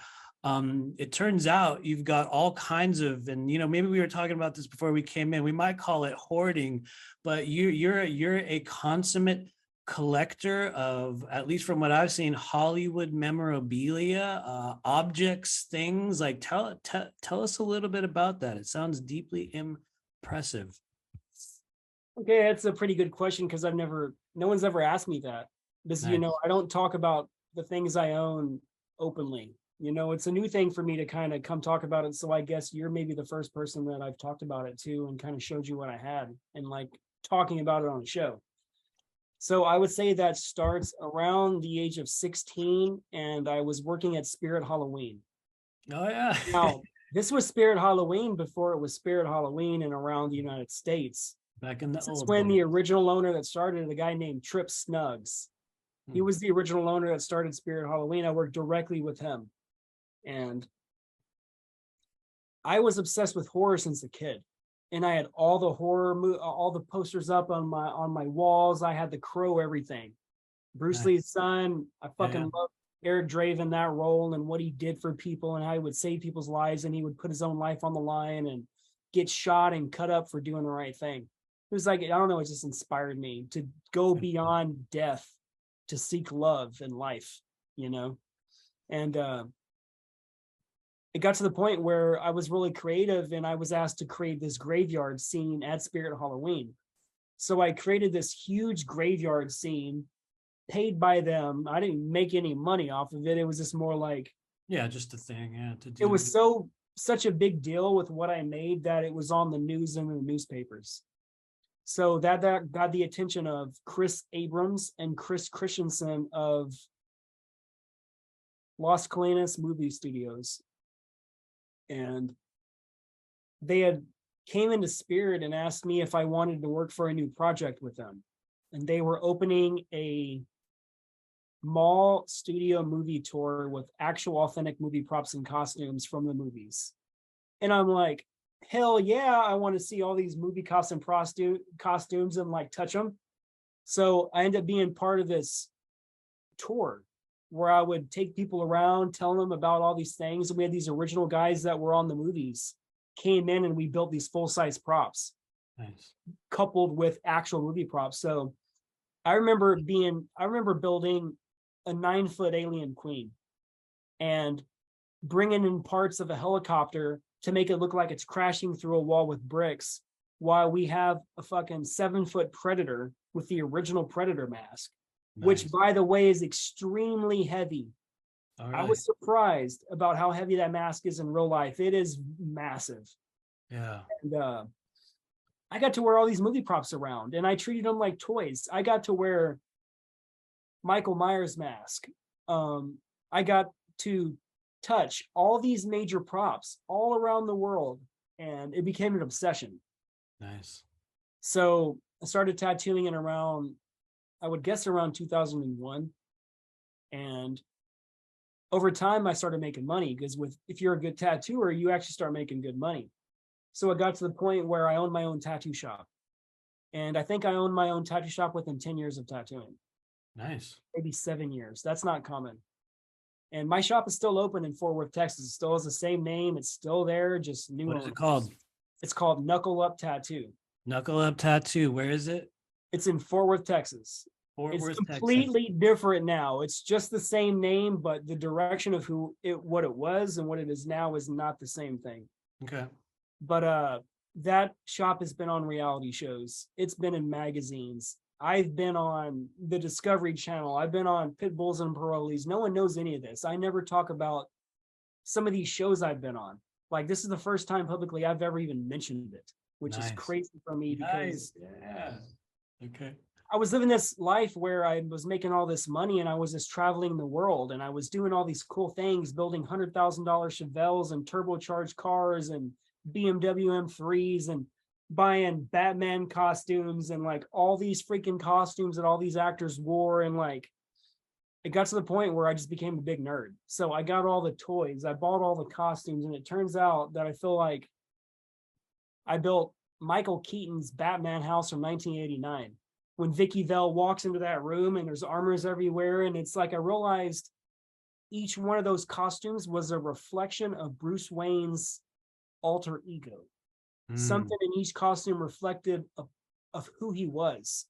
it turns out you've got all kinds of, and maybe we were talking about this before we came in, we might call it hoarding, but you're a consummate collector of, at least from what I've seen, Hollywood memorabilia, objects, things. Like, tell us a little bit about that. It sounds deeply impressive. Okay, that's a pretty good question, because no one's ever asked me that. Because, Nice. I don't talk about the things I own openly. It's a new thing for me to kind of come talk about it. So I guess you're maybe the first person that I've talked about it to and kind of showed you what I had and like talking about it on the show. So I would say that starts around the age of 16, and I was working at Spirit Halloween. Oh yeah. Now, this was Spirit Halloween before it was Spirit Halloween and around the United States. Back in the This is old when days. the original owner that started it, a guy named Trip Snuggs. He was the original owner that started Spirit Halloween. I worked directly with him. And I was obsessed with horror since a kid. And I had all the all the posters up on my walls. I had the Crow, everything. Bruce Nice. Lee's son. I fucking Yeah. love Eric Draven, that role, and what he did for people and how he would save people's lives, and he would put his own life on the line and get shot and cut up for doing the right thing. It was like, I don't know, it just inspired me to go beyond death to seek love and life, And it got to the point where I was really creative, and I was asked to create this graveyard scene at Spirit Halloween. So I created this huge graveyard scene, paid by them. I didn't make any money off of it. It was just more like, Yeah, just a thing. Yeah, to do. it was such a big deal with what I made that it was on the news and the newspapers. So that got the attention of Chris Abrams and Chris Christensen of Las Colinas Movie Studios. And they had came into Spirit and asked me if I wanted to work for a new project with them. And they were opening a mall studio movie tour with actual authentic movie props and costumes from the movies. And I'm like, hell yeah, I want to see all these movie costumes and like touch them. So I ended up being part of this tour where I would take people around, telling them about all these things. And we had these original guys that were on the movies came in, and we built these full-size props. Nice. Coupled with actual movie props. So I remember building a 9-foot alien queen and bringing in parts of a helicopter to make it look like it's crashing through a wall with bricks, while we have a fucking 7-foot predator with the original Predator mask. Nice. Which, by the way, is extremely heavy. Right. I was surprised about how heavy that mask is in real life. It is massive. Yeah. And I got to wear all these movie props around, and I treated them like toys. I got to wear Michael Myers mask. I got to touch all these major props all around the world, and it became an obsession. Nice. So I started tattooing in around, I would guess around 2001. And over time, I started making money, because if you're a good tattooer, you actually start making good money. So it got to the point where I owned my own tattoo shop. And I think I owned my own tattoo shop within 10 years of tattooing. Nice. Maybe 7 years. That's not common. And my shop is still open in Fort Worth, Texas. It still has the same name. It's still there, just new. What is it called? It's called Knuckle Up Tattoo. Knuckle Up Tattoo. Where is it? It's in Fort Worth, Texas. It's completely different now. It's just the same name, but the direction of what it was and what it is now is not the same thing. Okay. But that shop has been on reality shows. It's been in magazines. I've been on the Discovery Channel. I've been on Pit Bulls and Parolees. No one knows any of this. I never talk about some of these shows I've been on. Like, this is the first time publicly I've ever even mentioned it. which is Nice. crazy for me because Yeah. Okay. I was living this life where I was making all this money and I was just traveling the world and I was doing all these cool things, building $100,000 Chevelles and turbocharged cars and BMW M3s and buying Batman costumes and like all these freaking costumes that all these actors wore. And like, it got to the point where I just became a big nerd. So I got all the toys, I bought all the costumes, and it turns out that I feel like I built Michael Keaton's Batman house from 1989. When Vicky Vale walks into that room and there's armors everywhere. And it's like, I realized each one of those costumes was a reflection of Bruce Wayne's alter ego. Something in each costume reflected of who he was.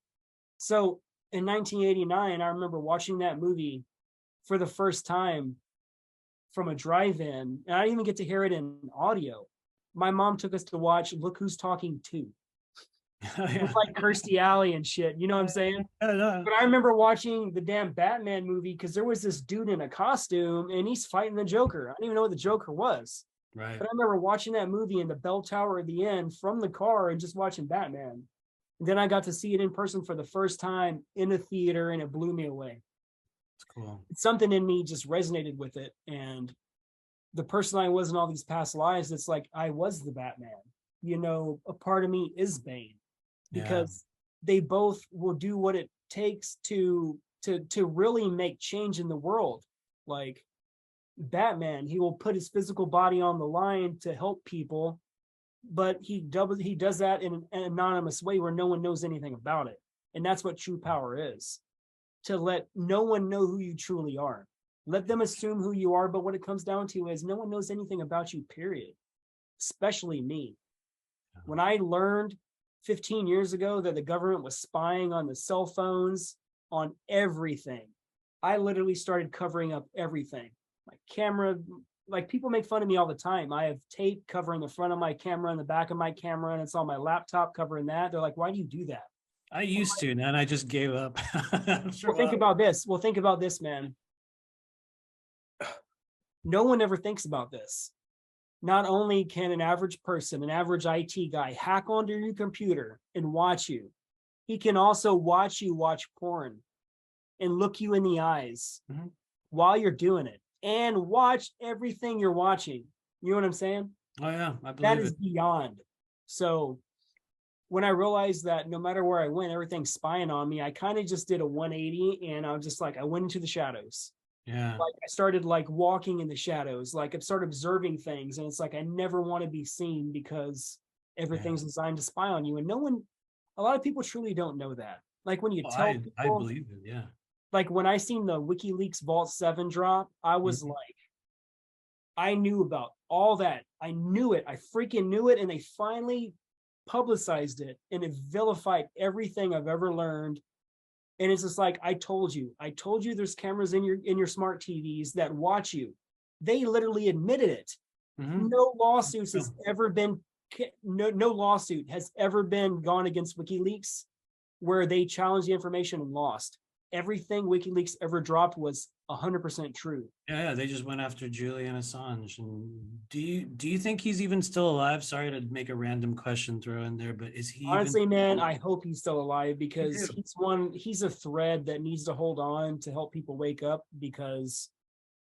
So in 1989, I remember watching that movie for the first time from a drive-in, and I didn't even get to hear it in audio. My mom took us to watch Look Who's Talking 2. With like Kirstie Alley and shit, you know what I'm saying? But I remember watching the damn Batman movie because there was this dude in a costume and he's fighting the Joker. I didn't even know what the Joker was. Right. But I remember watching that movie in the bell tower at the end from the car and just watching Batman. And then I got to see it in person for the first time in a theater, and it blew me away. It's cool. Something in me just resonated with it. And the person I was in all these past lives, it's like I was the Batman. You know, a part of me is Bane, because they both will do what it takes to really make change in the world. Like Batman, he will put his physical body on the line to help people, but he does that in an anonymous way where no one knows anything about it. And that's what true power is, to let no one know who you truly are. Let them assume who you are, but what it comes down to is no one knows anything about you, period. Especially me. When I learned 15 years ago that the government was spying on the cell phones, on everything, I literally started covering up everything. My camera, like people make fun of me all the time. I have tape covering the front of my camera and the back of my camera, and it's on my laptop covering that. They're like, why do you do that? I used to, and I just gave up. Well, think about this. Well, think about this, man. No one ever thinks about this. Not only can an average person, an average IT guy, hack onto your computer and watch you, he can also watch you watch porn and look you in the eyes while you're doing it and watch everything you're watching. You know what I'm saying? Oh, yeah, I believe that is beyond. So when I realized that no matter where I went, everything's spying on me, I kind of just did a 180, and I was just like, I went into the shadows. Yeah. Like I started like walking in the shadows, like I started observing things, and it's like I never want to be seen because everything's designed to spy on you. And a lot of people truly don't know that. Like when you tell people, I believe it, yeah. Like when I seen the WikiLeaks Vault 7 drop, I was like, I knew about all that. I knew it. I freaking knew it. And they finally publicized it, and it vilified everything I've ever learned. And it's just like, I told you there's cameras in your smart TVs that watch you. They literally admitted it. No lawsuits has ever been, no lawsuit has ever been gone against WikiLeaks where they challenged the information and lost. Everything WikiLeaks ever dropped was 100% true. Yeah, they just went after Julian Assange. And do you think he's even still alive? Sorry to make a random question throw in there, but is he honestly, man, I hope he's still alive, because he's a thread that needs to hold on to help people wake up, because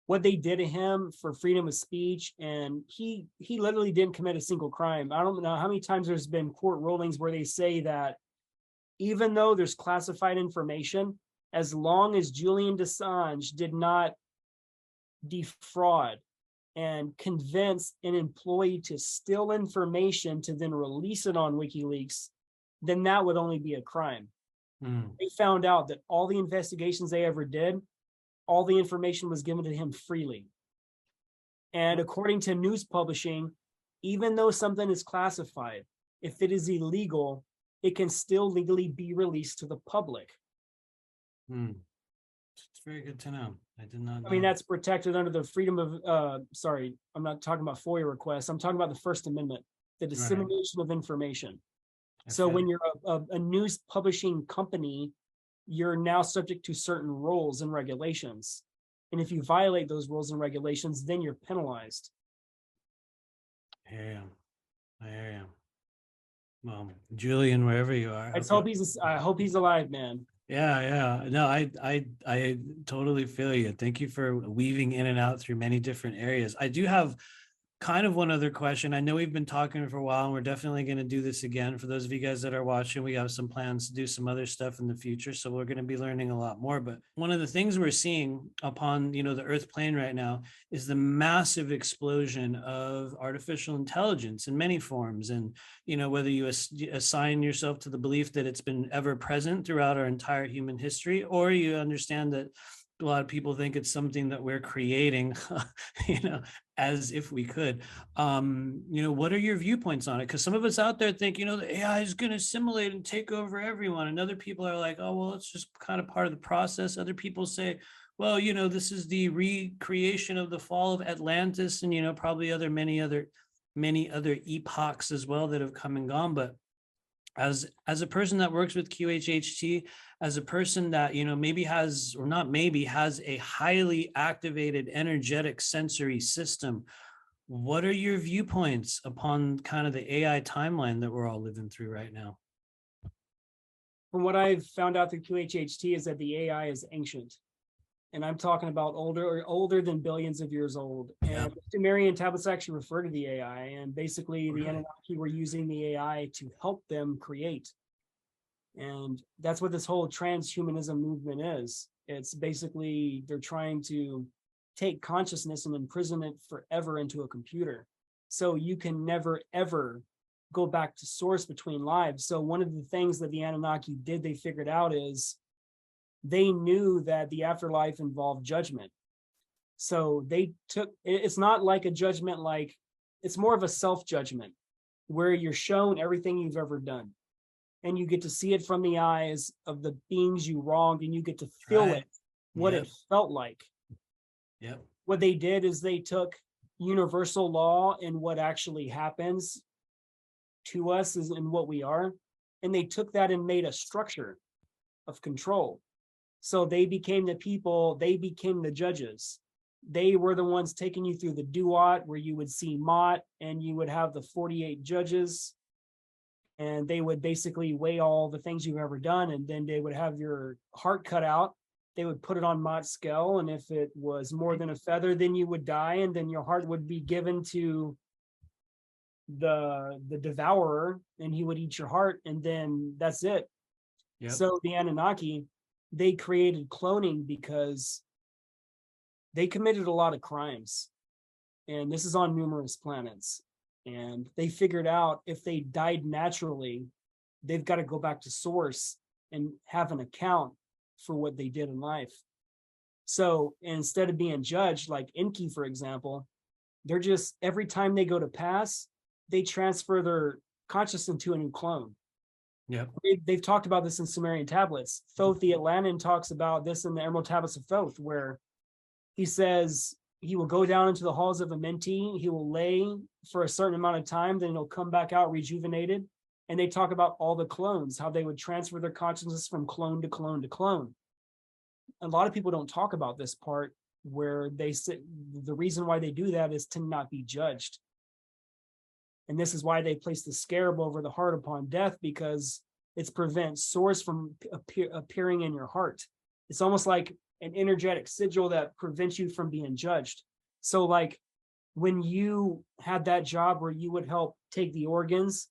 what they did to him for freedom of speech, and he literally didn't commit a single crime. I don't know how many times there's been court rulings where they say that even though there's classified information, as long as Julian Assange did not defraud and convince an employee to steal information to then release it on WikiLeaks, then that would only be a crime. They found out that all the investigations they ever did, all the information was given to him freely. And according to news publishing, even though something is classified, if it is illegal, it can still legally be released to the public. It's very good to know. I did not know. I mean, that's protected under the freedom of, sorry, I'm not talking about FOIA requests. I'm talking about the First Amendment, the dissemination of information. So when you're a news publishing company, you're now subject to certain rules and regulations. And if you violate those rules and regulations, then you're penalized. I hear you. Well, Julian, wherever you are. I hope he's alive, man. Yeah. No, I totally feel you. Thank you for weaving in and out through many different areas. I do have kind of one other question. I know we've been talking for a while, and we're definitely going to do this again. For those of you guys that are watching, we have some plans to do some other stuff in the future, so we're going to be learning a lot more. But one of the things we're seeing upon, the Earth plane right now is the massive explosion of artificial intelligence in many forms. And whether you assign yourself to the belief that it's been ever present throughout our entire human history, or you understand that a lot of people think it's something that we're creating, as if we could. What are your viewpoints on it? Because some of us out there think, the AI is going to assimilate and take over everyone. And other people are like, oh, well, it's just kind of part of the process. Other people say, well, this is the recreation of the fall of Atlantis, and, probably many other epochs as well that have come and gone. But as a person that works with QHHT, as a person that maybe has, or not maybe, has a highly activated energetic sensory system, what are your viewpoints upon kind of the AI timeline that we're all living through right now? From what I've found out through QHHT is that the AI is ancient. And I'm talking about older than billions of years old. And the Sumerian tablets actually refer to the AI, and basically the Anunnaki were using the AI to help them create. And that's what this whole transhumanism movement is. It's basically they're trying to take consciousness and imprison it forever into a computer. So you can never, ever go back to source between lives. So one of the things that the Anunnaki did, they figured out is they knew that the afterlife involved judgment. So it's not like a judgment, like it's more of a self-judgment where you're shown everything you've ever done. And you get to see it from the eyes of the beings you wronged, and you get to feel it, what it felt like. Yep. What they did is they took universal law and what actually happens to us is in what we are, and they took that and made a structure of control. So they became the people, they became the judges. They were the ones taking you through the duat, where you would see Mott and you would have the 48 judges, and they would basically weigh all the things you've ever done, and then they would have your heart cut out. They would put it on Mott's scale, and if it was more than a feather, then you would die, and then your heart would be given to the devourer, and he would eat your heart, and then that's it. Yep. So the Anunnaki, they created cloning because they committed a lot of crimes, and this is on numerous planets. And they figured out if they died naturally, they've got to go back to source and have an account for what they did in life. So instead of being judged, like Enki, for example, they're just, every time they go to pass, they transfer their consciousness into a new clone. Yeah, they've talked about this in Sumerian tablets. Thoth the Atlantean talks about this in the Emerald Tablets of Thoth, where he says he will go down into the halls of Amenti, he will lay for a certain amount of time, then he'll come back out rejuvenated. And they talk about all the clones, how they would transfer their consciousness from clone to clone to clone. A lot of people don't talk about this part, where they say the reason why they do that is to not be judged. And this is why they place the scarab over the heart upon death, because it's prevents source from appearing in your heart. It's almost like an energetic sigil that prevents you from being judged. So like when you had that job where you would help take the organs,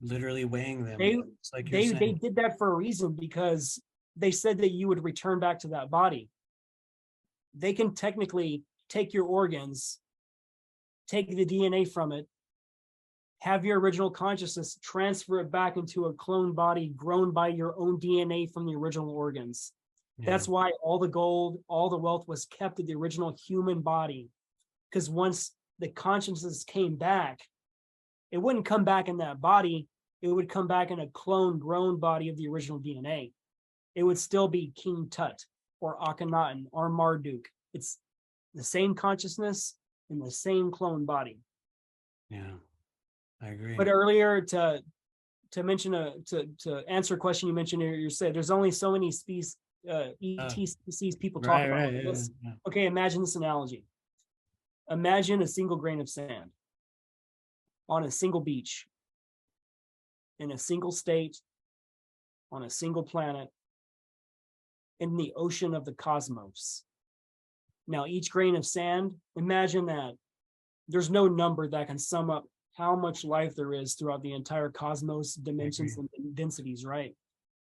literally weighing them, they did that for a reason, because they said that you would return back to that body. They can technically take your organs, take the DNA from it, have your original consciousness, transfer it back into a clone body grown by your own DNA from the original organs. Yeah. That's why all the gold, all the wealth was kept in the original human body. Because once the consciousness came back, it wouldn't come back in that body. It would come back in a clone grown body of the original DNA. It would still be King Tut or Akhenaten or Marduk. It's the same consciousness in the same clone body. Yeah, I agree. But earlier to mention to answer a question you mentioned, you said there's only so many species, ET species people talk about. Right, yeah. Okay, imagine this analogy. Imagine a single grain of sand on a single beach. in a single state, on a single planet, in the ocean of the cosmos. Now, each grain of sand, imagine that there's no number that can sum up how much life there is throughout the entire cosmos, dimensions, and densities, right?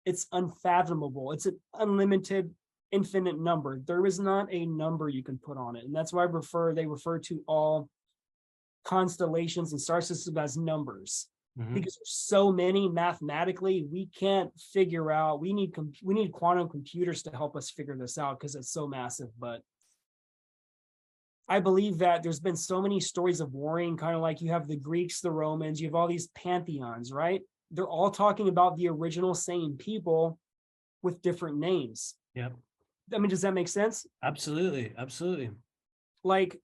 It's unfathomable. It's an unlimited, infinite number. There is not a number you can put on it. And that's why they refer to all constellations and star systems as numbers. Because there's so many mathematically, we can't figure out. We need quantum computers to help us figure this out because it's so massive. But I believe that there's been so many stories of warring, kind of like you have the Greeks, the Romans, you have all these pantheons, right? They're all talking about the original same people with different names. Yep. I mean, does that make sense? Absolutely. Absolutely. Like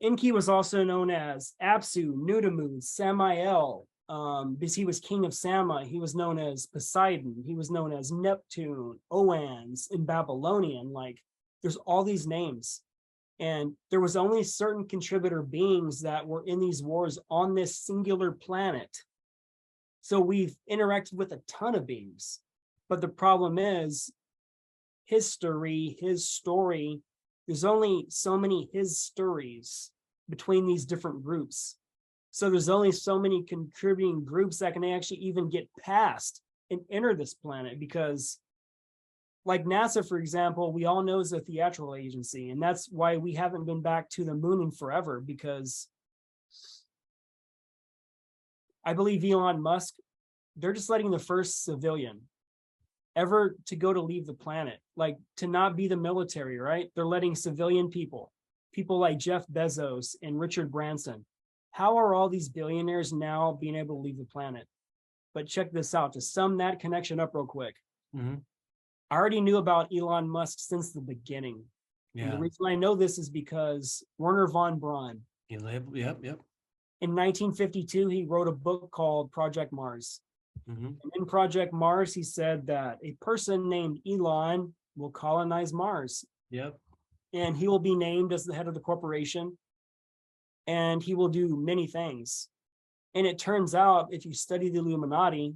Enki was also known as Apsu, Nudimu, Samael, because he was king of Sama. He was known as Poseidon. He was known as Neptune, Oans in Babylonian. Like, there's all these names. And there was only certain contributor beings that were in these wars on this singular planet. So we've interacted with a ton of beings. But the problem is his story, there's only so many his stories between these different groups. So there's only so many contributing groups that can actually even get past and enter this planet, because like NASA, for example, we all know is a theatrical agency. And that's why we haven't been back to the moon in forever, because I believe Elon Musk, they're just letting the first civilian ever to leave the planet, like to not be the military, right? They're letting civilian people like Jeff Bezos and Richard Branson. How are all these billionaires now being able to leave the planet? But check this out, to sum that connection up real quick. I already knew about Elon Musk since the beginning. Yeah. And the reason I know this is because Werner von Braun. Yep. In 1952, he wrote a book called Project Mars. And in Project Mars, he said that a person named Elon will colonize Mars. Yep. And he will be named as the head of the corporation. And he will do many things. And it turns out, if you study the Illuminati,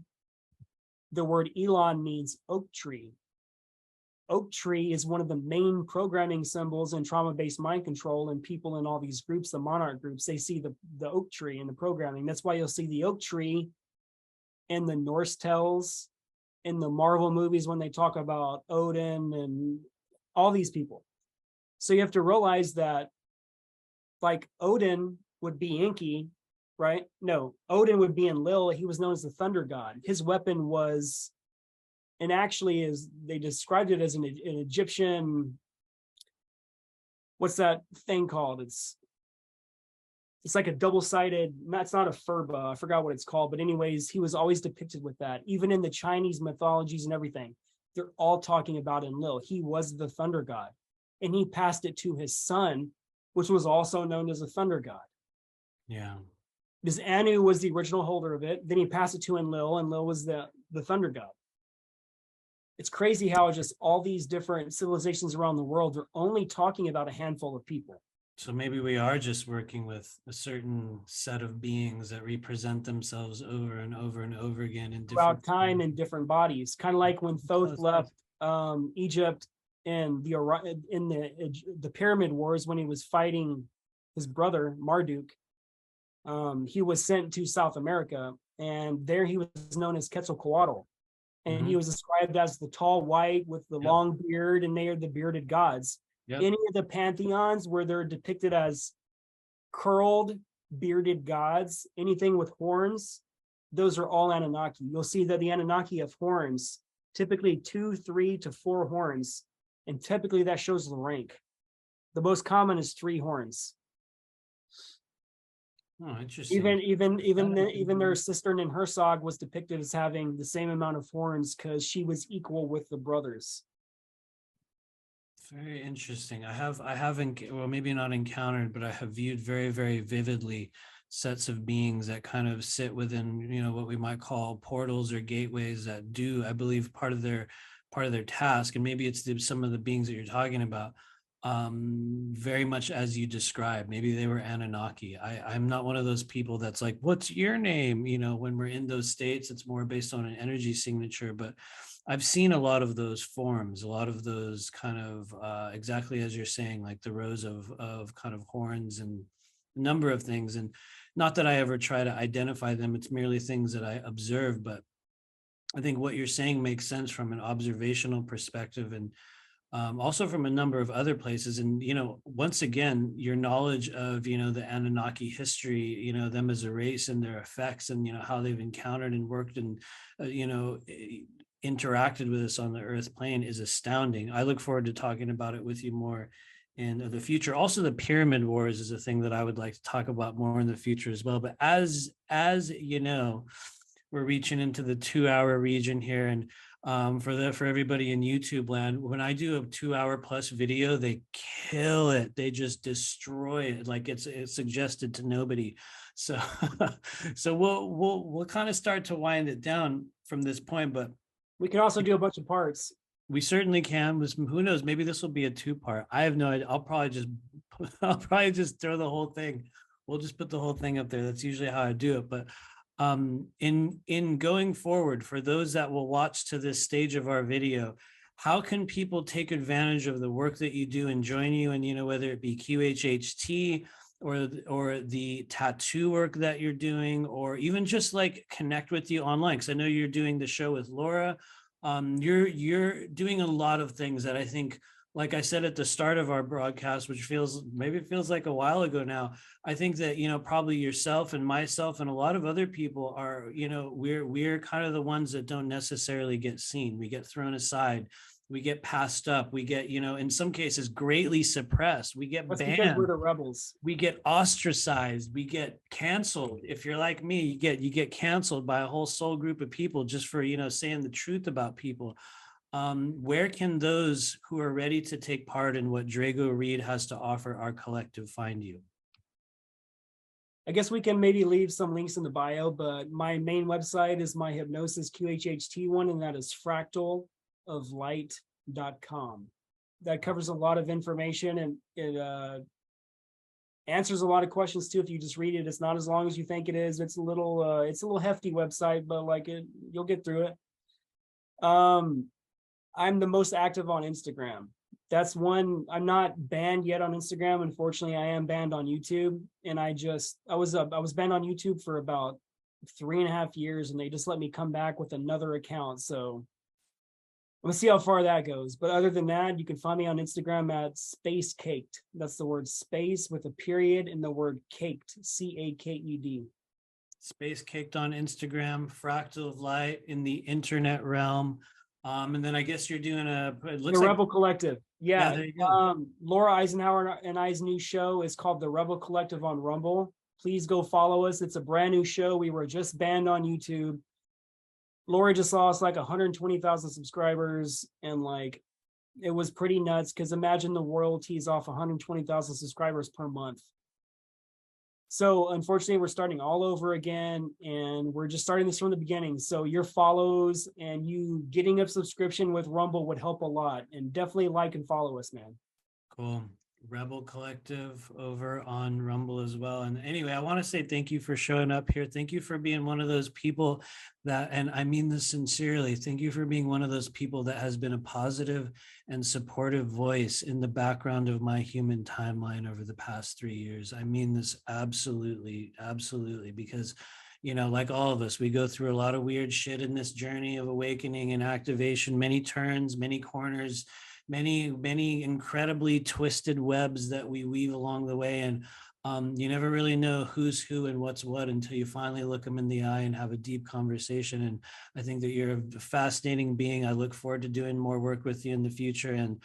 the word Elon means oak tree. Oak tree is one of the main programming symbols in trauma-based mind control, and people in all these groups, the monarch groups, they see the oak tree in the programming. That's why you'll see the oak tree in the Norse tales, in the Marvel movies when they talk about Odin and all these people. So you have to realize that, like, Odin would be Enki, right? No, Odin would be Enlil. He was known as the thunder god. His weapon was, and actually is, they described it as an Egyptian, what's that thing called? It's like a double-sided, it's not a furba, I forgot what it's called, but anyways, he was always depicted with that. Even in the Chinese mythologies and everything, they're all talking about Enlil. He was the thunder god, and he passed it to his son, which was also known as the thunder god. Yeah. Because Anu was the original holder of it, then he passed it to Enlil. Enlil was the thunder god. It's crazy how just all these different civilizations around the world are only talking about a handful of people. So maybe we are just working with a certain set of beings that represent themselves over and over and over again in throughout time in different bodies. Kind of like when Thoth left Egypt in the Pyramid Wars, when he was fighting his brother Marduk. He was sent to South America, and there he was known as Quetzalcoatl. And he was described as the tall white with the long beard, and they are the bearded gods. Any of the pantheons where they're depicted as curled, bearded gods, anything with horns, those are all Anunnaki. You'll see that the Anunnaki have horns, typically 2, 3 to 4 horns, and typically that shows the rank. The most common is 3 horns. Oh, interesting. Even their sister Ninhursag was depicted as having the same amount of horns because she was equal with the brothers. Very interesting. I haven't, well, maybe not encountered, but I have viewed very, very vividly sets of beings that kind of sit within, what we might call portals or gateways that do, I believe, part of their task. And maybe it's some of the beings that you're talking about very much as you described. Maybe they were Anunnaki. I'm not one of those people that's like, what's your name? You know, when we're in those states, it's more based on an energy signature. But I've seen a lot of those forms, a lot of those kind of exactly as you're saying, like the rows of kind of horns and a number of things. And not that I ever try to identify them, it's merely things that I observe. But I think what you're saying makes sense from an observational perspective, and also from a number of other places. And, you know, once again, your knowledge of, you know, the Anunnaki history, you know, them as a race and their effects and, you know, how they've encountered and worked and, interacted with us on the earth plane is astounding. I look forward to talking about it with you more in the future. Also, the pyramid wars is a thing that I would like to talk about more in the future as well. But as you know, we're reaching into the 2-hour region here, and for everybody in YouTube land, when I do a 2-hour plus video, they kill it. They just destroy it. Like it's suggested to nobody. So so we'll kind of start to wind it down from this point, but We can also do a bunch of parts. we certainly can. Who knows? Maybe this will be a 2-part. I have no idea. I'll probably just throw the whole thing. We'll just put the whole thing up there. That's usually how I do it. But in going forward, for those that will watch to this stage of our video, how can people take advantage of the work that you do and join you? And, you know, whether it be QHHT or the tattoo work that you're doing, or even just like connect with you online. Because I know you're doing the show with Laura. You're doing a lot of things that I think, like I said at the start of our broadcast, which feels like a while ago now, I think that, you know, probably yourself and myself and a lot of other people are, you know, we're kind of the ones that don't necessarily get seen. We get thrown aside. We get passed up. We get, you know, in some cases greatly suppressed. We get That's because we're banned. the rebels. We get ostracized. We get canceled. If you're like me, you get canceled by a whole soul group of people just for, you know, saying the truth about people. Where can those who are ready to take part in what Drago Reid has to offer our collective find you? I guess we can maybe leave some links in the bio, but my main website is my hypnosis QHHT one, and that is fractaloflight.com. That covers a lot of information, and it answers a lot of questions too. If you just read it, it's not as long as you think it is. It's a little hefty website, but like you'll get through it. I'm the most active on Instagram. That's one. I'm not banned yet on Instagram. Unfortunately, I am banned on YouTube. And I was banned on YouTube for about 3.5 years, and they just let me come back with another account. So we'll see how far that goes. But other than that, you can find me on Instagram at Space Caked. That's the word space with a period and the word caked, CAKED. Space Caked on Instagram, Fractal of Light in the internet realm. And then I guess you're doing it looks the like Rebel Collective. Yeah. there you go. Laura Eisenhower and I's new show is called The Rebel Collective on Rumble. Please go follow us. It's a brand new show. We were just banned on YouTube. Laura just lost like 120,000 subscribers, and like it was pretty nuts because imagine the royalties off 120,000 subscribers per month. So unfortunately, we're starting all over again, and we're just starting this from the beginning. So your follows and you getting a subscription with Rumble would help a lot, and definitely like and follow us, man. Cool. Rebel Collective over on Rumble as well. And anyway, I want to say thank you for showing up here. Thank you for being one of those people that, and I mean this sincerely, thank you for being one of those people that has been a positive and supportive voice in the background of my human timeline over the past 3 years. I mean this absolutely, absolutely, because, you know, like all of us, we go through a lot of weird shit in this journey of awakening and activation, many turns, many corners, many incredibly twisted webs that we weave along the way. And you never really know who's who and what's what until you finally look them in the eye and have a deep conversation. And I think that you're a fascinating being. I look forward to doing more work with you in the future. And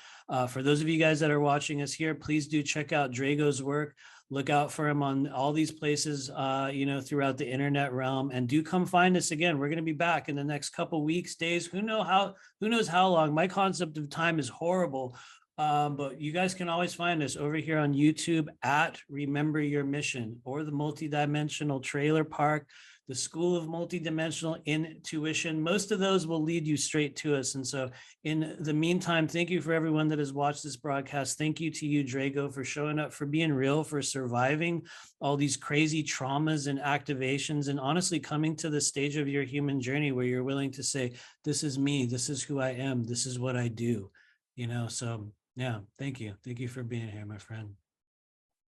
for those of you guys that are watching us here, please do check out Drago's work. Look out for him on all these places, you know, throughout the internet realm, and do come find us again. We're going to be back in the next couple weeks, days. Who knows how long? My concept of time is horrible, but you guys can always find us over here on YouTube at Remember Your Mission, or the Multidimensional Trailer Park. the School of Multidimensional Intuition. Most of those will lead you straight to us. And so in the meantime, thank you for everyone that has watched this broadcast. Thank you to you, Drago, for showing up, for being real, for surviving all these crazy traumas and activations, and honestly coming to the stage of your human journey where you're willing to say, this is me, this is who I am, this is what I do, you know? So yeah, thank you. Thank you for being here, my friend.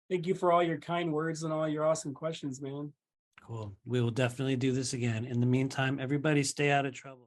Thank you for all your kind words and all your awesome questions, man. Cool. We will definitely do this again. In the meantime, everybody stay out of trouble.